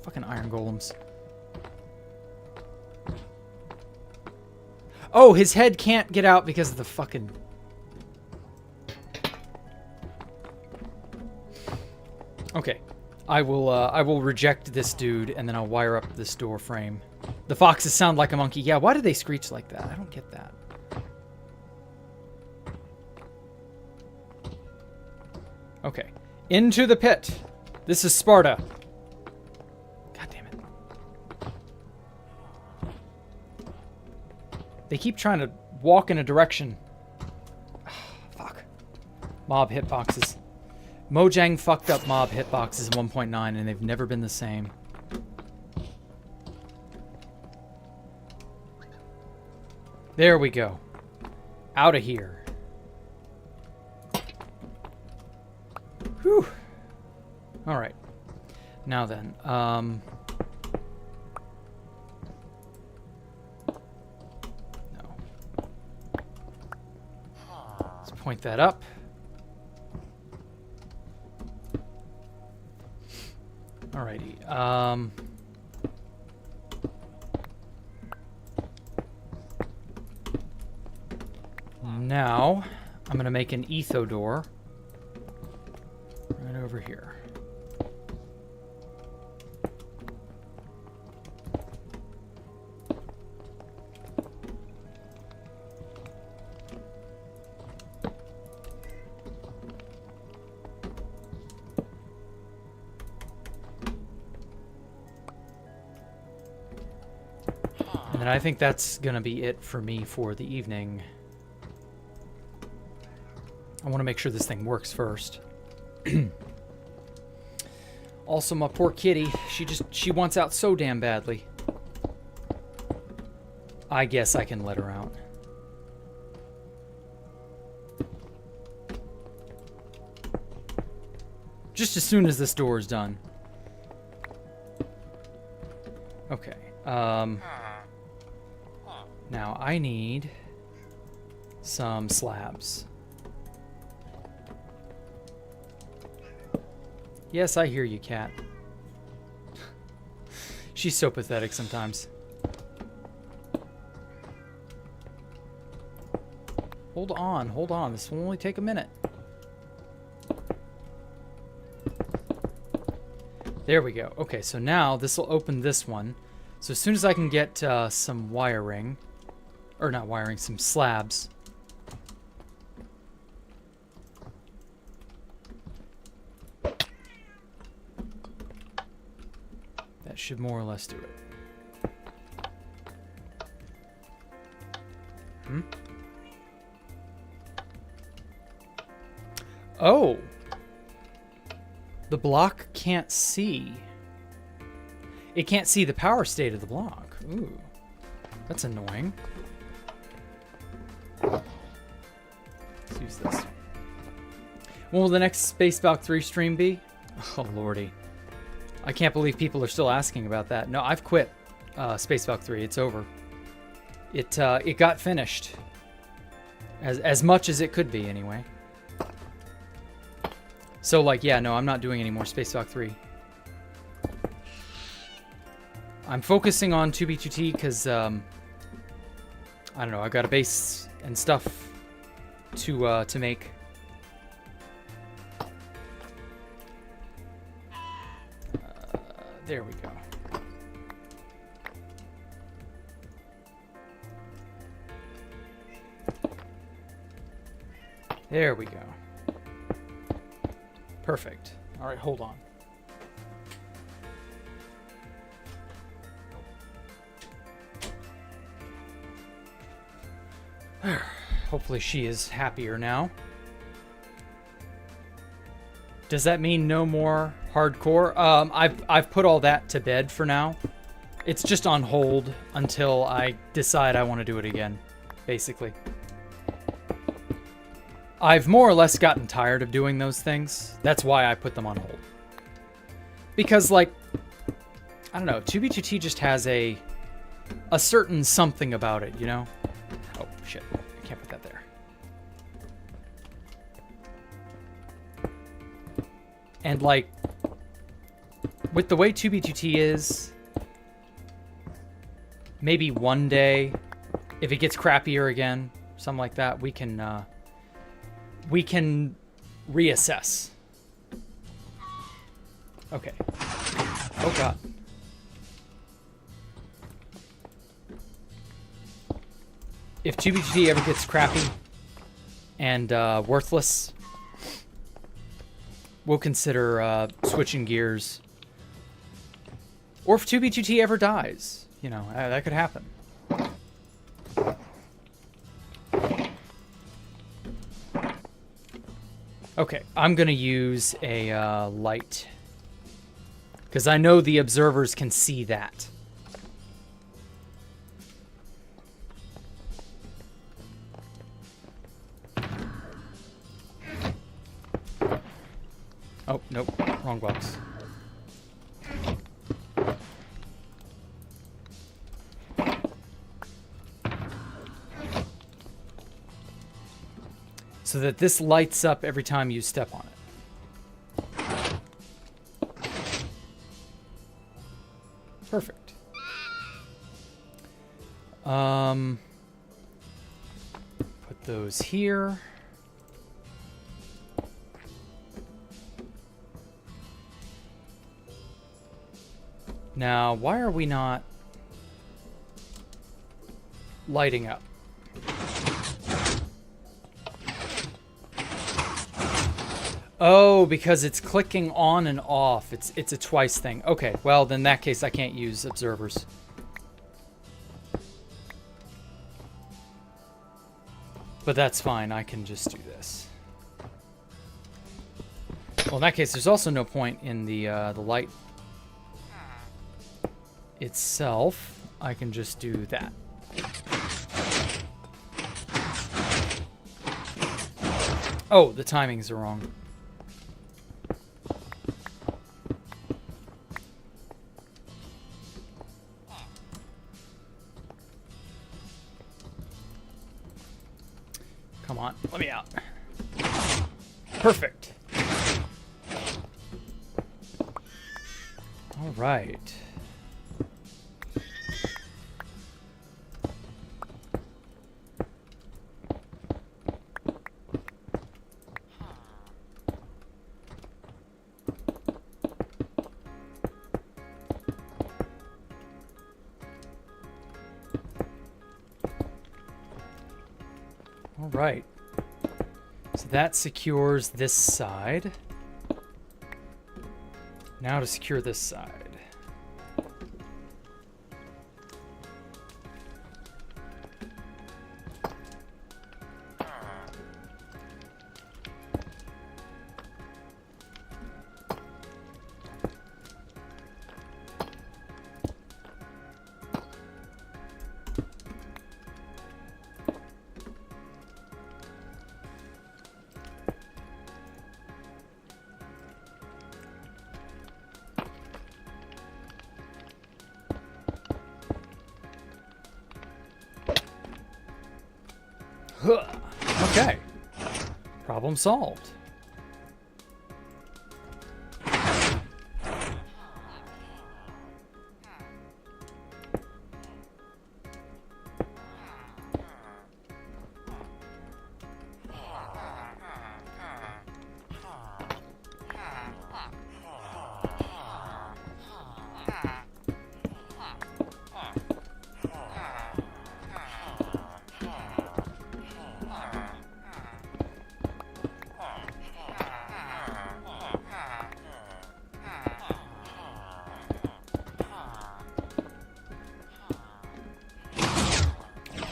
Fucking iron golems. Oh, his head can't get out because of the fucking... Okay. I will reject this dude, and then I'll wire up this door frame. The foxes sound like a monkey. Yeah, why do they screech like that? I don't get that. Okay. Into the pit. This is Sparta. God damn it. They keep trying to walk in a direction. Fuck. Mob hitboxes. Mojang fucked up mob hitboxes in 1.9 and they've never been the same. There we go. Out of here. Whew. Alright. Now then, no. Let's point that up. Alrighty. Now, I'm going to make an etho door right over here. And I think that's gonna be it for me for the evening. I want to make sure this thing works first. Also, my poor kitty, she wants out so damn badly. I guess I can let her out. Just as soon as this door is done. Okay. Now I need some slabs. Yes, I hear you, cat. She's so pathetic sometimes. Hold on, hold on. This will only take a minute. There we go. Okay, so now this will open this one. So as soon as I can get some wiring, or not wiring, some slabs. That should more or less do it. Hmm? Oh! The block can't see. It can't see the power state of the block. Ooh. That's annoying. Let's use this. When will the next Space Valk 3 stream be? Oh, lordy. I can't believe people are still asking about that. No, I've quit Space Valk 3. It's over. It got finished. As much as it could be, anyway. So, like, yeah, no, I'm not doing any more Space Valk 3. I'm focusing on 2B2T because, I don't know, I got a base and stuff to make. There we go. There we go. Perfect. All right, hold on. Hopefully she is happier now. Does that mean no more hardcore? I've put all that to bed for now. It's just on hold until I decide I want to do it again, basically. I've more or less gotten tired of doing those things. That's why I put them on hold. Because, like, I don't know, 2B2T just has a certain something about it, you know? Oh, shit. I can't put that there. And, like, with the way 2B2T is, maybe one day, if it gets crappier again, something like that, we can reassess. Okay. Oh, God. If 2B2T ever gets crappy and worthless, we'll consider switching gears. Or if 2B2T ever dies, you know, that could happen. Okay, I'm going to use a light. Because I know the observers can see that. Oh, nope. Wrong box. So that this lights up every time you step on it. Perfect. Put those here. Now, why are we not lighting up? Oh, because it's clicking on and off. It's a twice thing. Okay, well, then in that case, I can't use observers. But that's fine. I can just do this. Well, in that case, there's also no point in the light itself. I can just do that. Oh, the timings are wrong. Come on, let me out. Perfect. All right. All right. So that secures this side. Now to secure this side. Okay. Problem solved.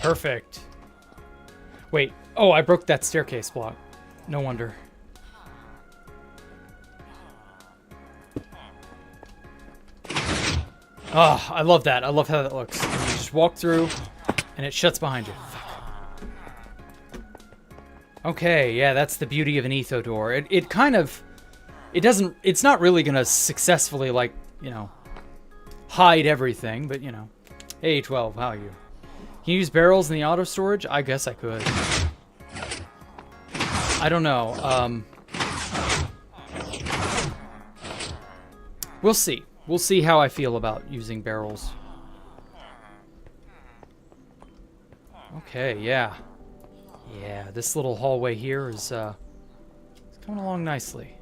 Perfect. Wait. Oh, I broke that staircase block. No wonder. Oh, I love that. I love how that looks. You just walk through, and it shuts behind you. Okay, yeah, that's the beauty of an etho door. It kind of... It doesn't... It's not really gonna successfully, like, you know, hide everything, but, you know. Hey, 12, how are you? Can you use barrels in the auto storage? I guess I could. I don't know. We'll see. We'll see how I feel about using barrels. Okay, yeah. Yeah, this little hallway here is it's coming along nicely.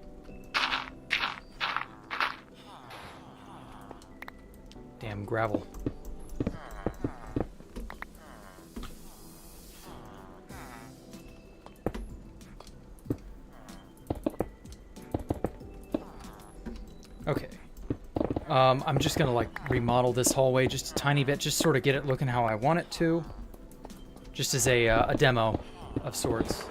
Damn gravel. Okay. I'm just gonna like remodel this hallway just a tiny bit, just sort of get it looking how I want it to. Just as a demo of sorts.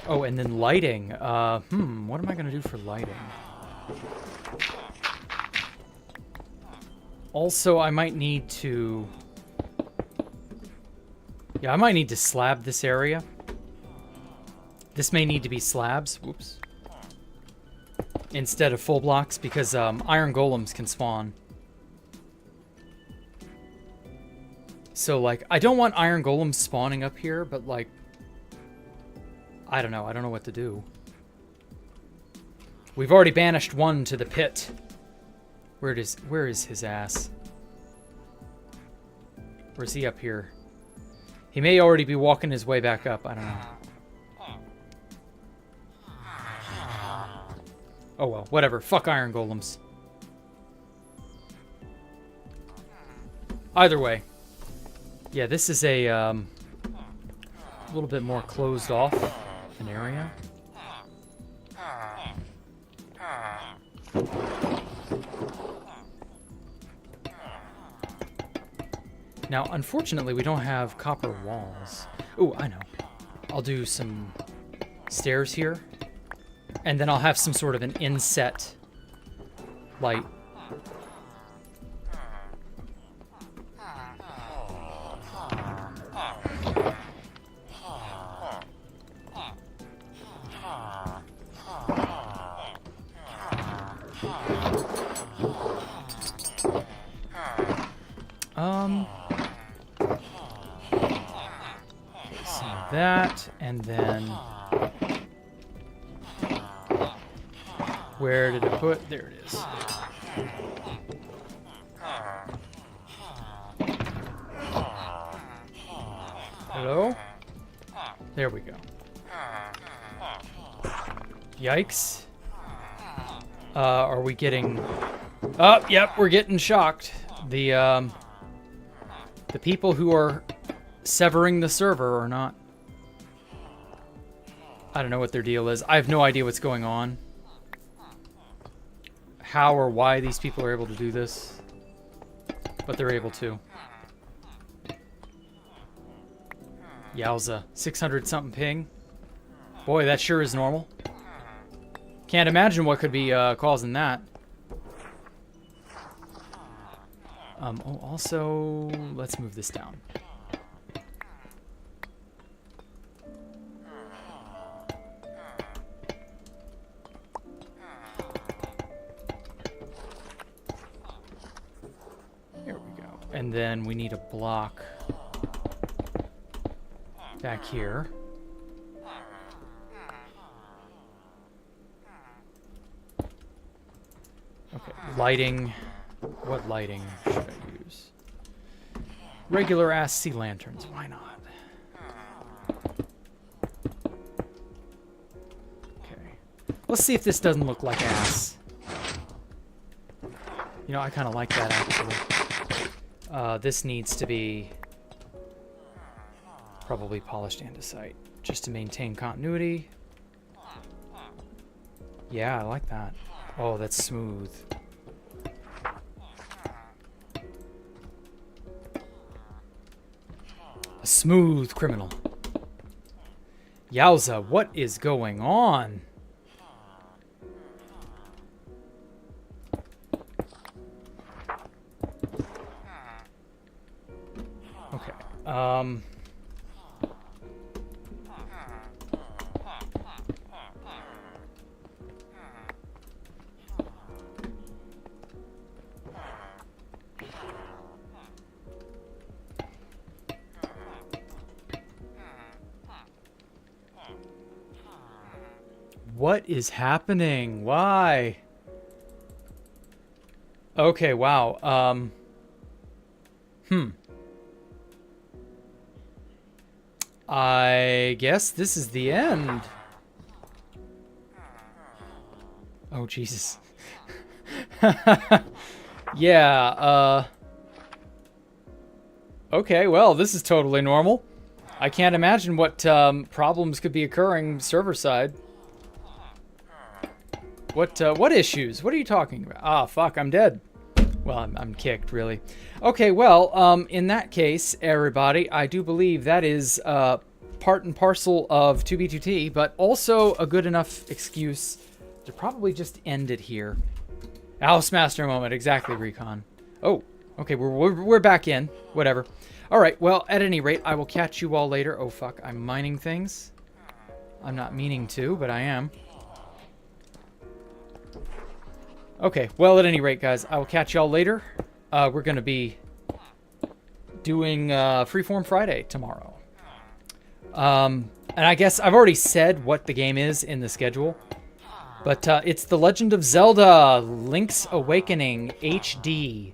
Oh, and then lighting. What am I gonna do for lighting? Also, I might need to... Yeah, I might need to slab this area. This may need to be slabs. Whoops. Instead of full blocks, because iron golems can spawn. So, like, I don't want iron golems spawning up here, but, like... I don't know. I don't know what to do. We've already banished one to the pit. Where is his ass? Or is he up here? He may already be walking his way back up. I don't know. Oh well, whatever. Fuck iron golems. Either way. Yeah, this is a little bit more closed off an area. Now, unfortunately, we don't have copper walls. Ooh, I know. I'll do some stairs here. And then I'll have some sort of an inset light. So that, and then where did it put? There it is. Hello? There we go. Yikes. Are we getting... Oh, yep, we're getting shocked. The people who are severing the server are not... I don't know what their deal is. I have no idea what's going on. How or why these people are able to do this. But they're able to. Yowza. 600-something ping. Boy, that sure is normal. Can't imagine what could be causing that. Oh, also, let's move this down. Here we go. And then we need a block back here. Okay, lighting. What lighting should I use? Regular ass sea lanterns, why not? Okay. Let's see if this doesn't look like ass. You know, I kind of like that actually. This needs to be probably polished andesite just to maintain continuity. Yeah, I like that. Oh, that's smooth. A smooth criminal. Yowza, what is going on? Okay. What is happening? Why? Okay, wow. I guess this is the end. Oh, Jesus. Yeah, okay, well, this is totally normal. I can't imagine what problems could be occurring server side. What issues? What are you talking about? Ah, fuck, I'm dead. Well, I'm kicked, really. Okay, well, in that case, everybody, I do believe that is part and parcel of 2B2T, but also a good enough excuse to probably just end it here. Housemaster moment, exactly, Recon. Oh, okay, we're back in. Whatever. All right, well, at any rate, I will catch you all later. Oh, fuck, I'm mining things. I'm not meaning to, but I am. Okay, well, at any rate, guys, I will catch y'all later. We're going to be doing Freeform Friday tomorrow. And I guess I've already said what the game is in the schedule. But it's The Legend of Zelda Link's Awakening HD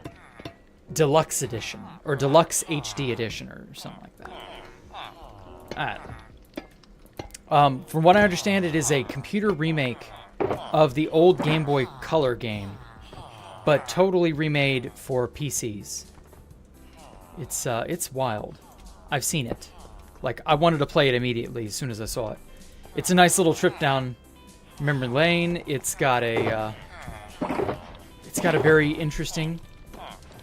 Deluxe Edition. Or Deluxe HD Edition or something like that. I don't know. From what I understand, it is a computer remake of the old Game Boy Color game, but totally remade for PCs. It's wild. I've seen it. Like, I wanted to play it immediately as soon as I saw it. It's a nice little trip down memory lane. It's got a very interesting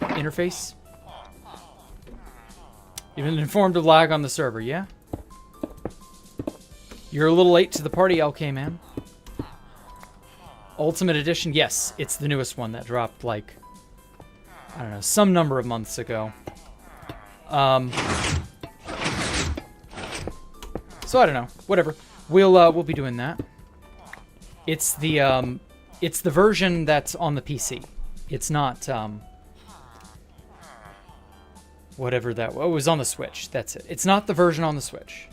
interface. You've been informed of lag on the server, yeah? You're a little late to the party, LK man. Ultimate Edition, yes, it's the newest one that dropped, like, I don't know, some number of months ago. So I don't know, whatever. We'll be doing that. It's the It's the version that's on the PC. It's not whatever that was. Oh, it was on the Switch. That's it. It's not the version on the Switch.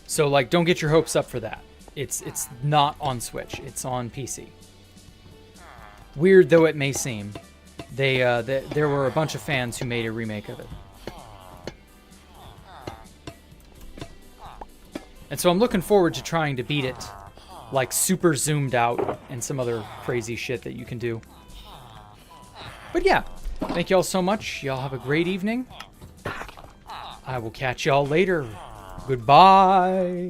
So, like, don't get your hopes up for that. It's not on Switch. It's on PC. Weird though it may seem, there were a bunch of fans who made a remake of it. And so I'm looking forward to trying to beat it, like super zoomed out and some other crazy shit that you can do. But yeah, thank y'all so much. Y'all have a great evening. I will catch y'all later. Goodbye.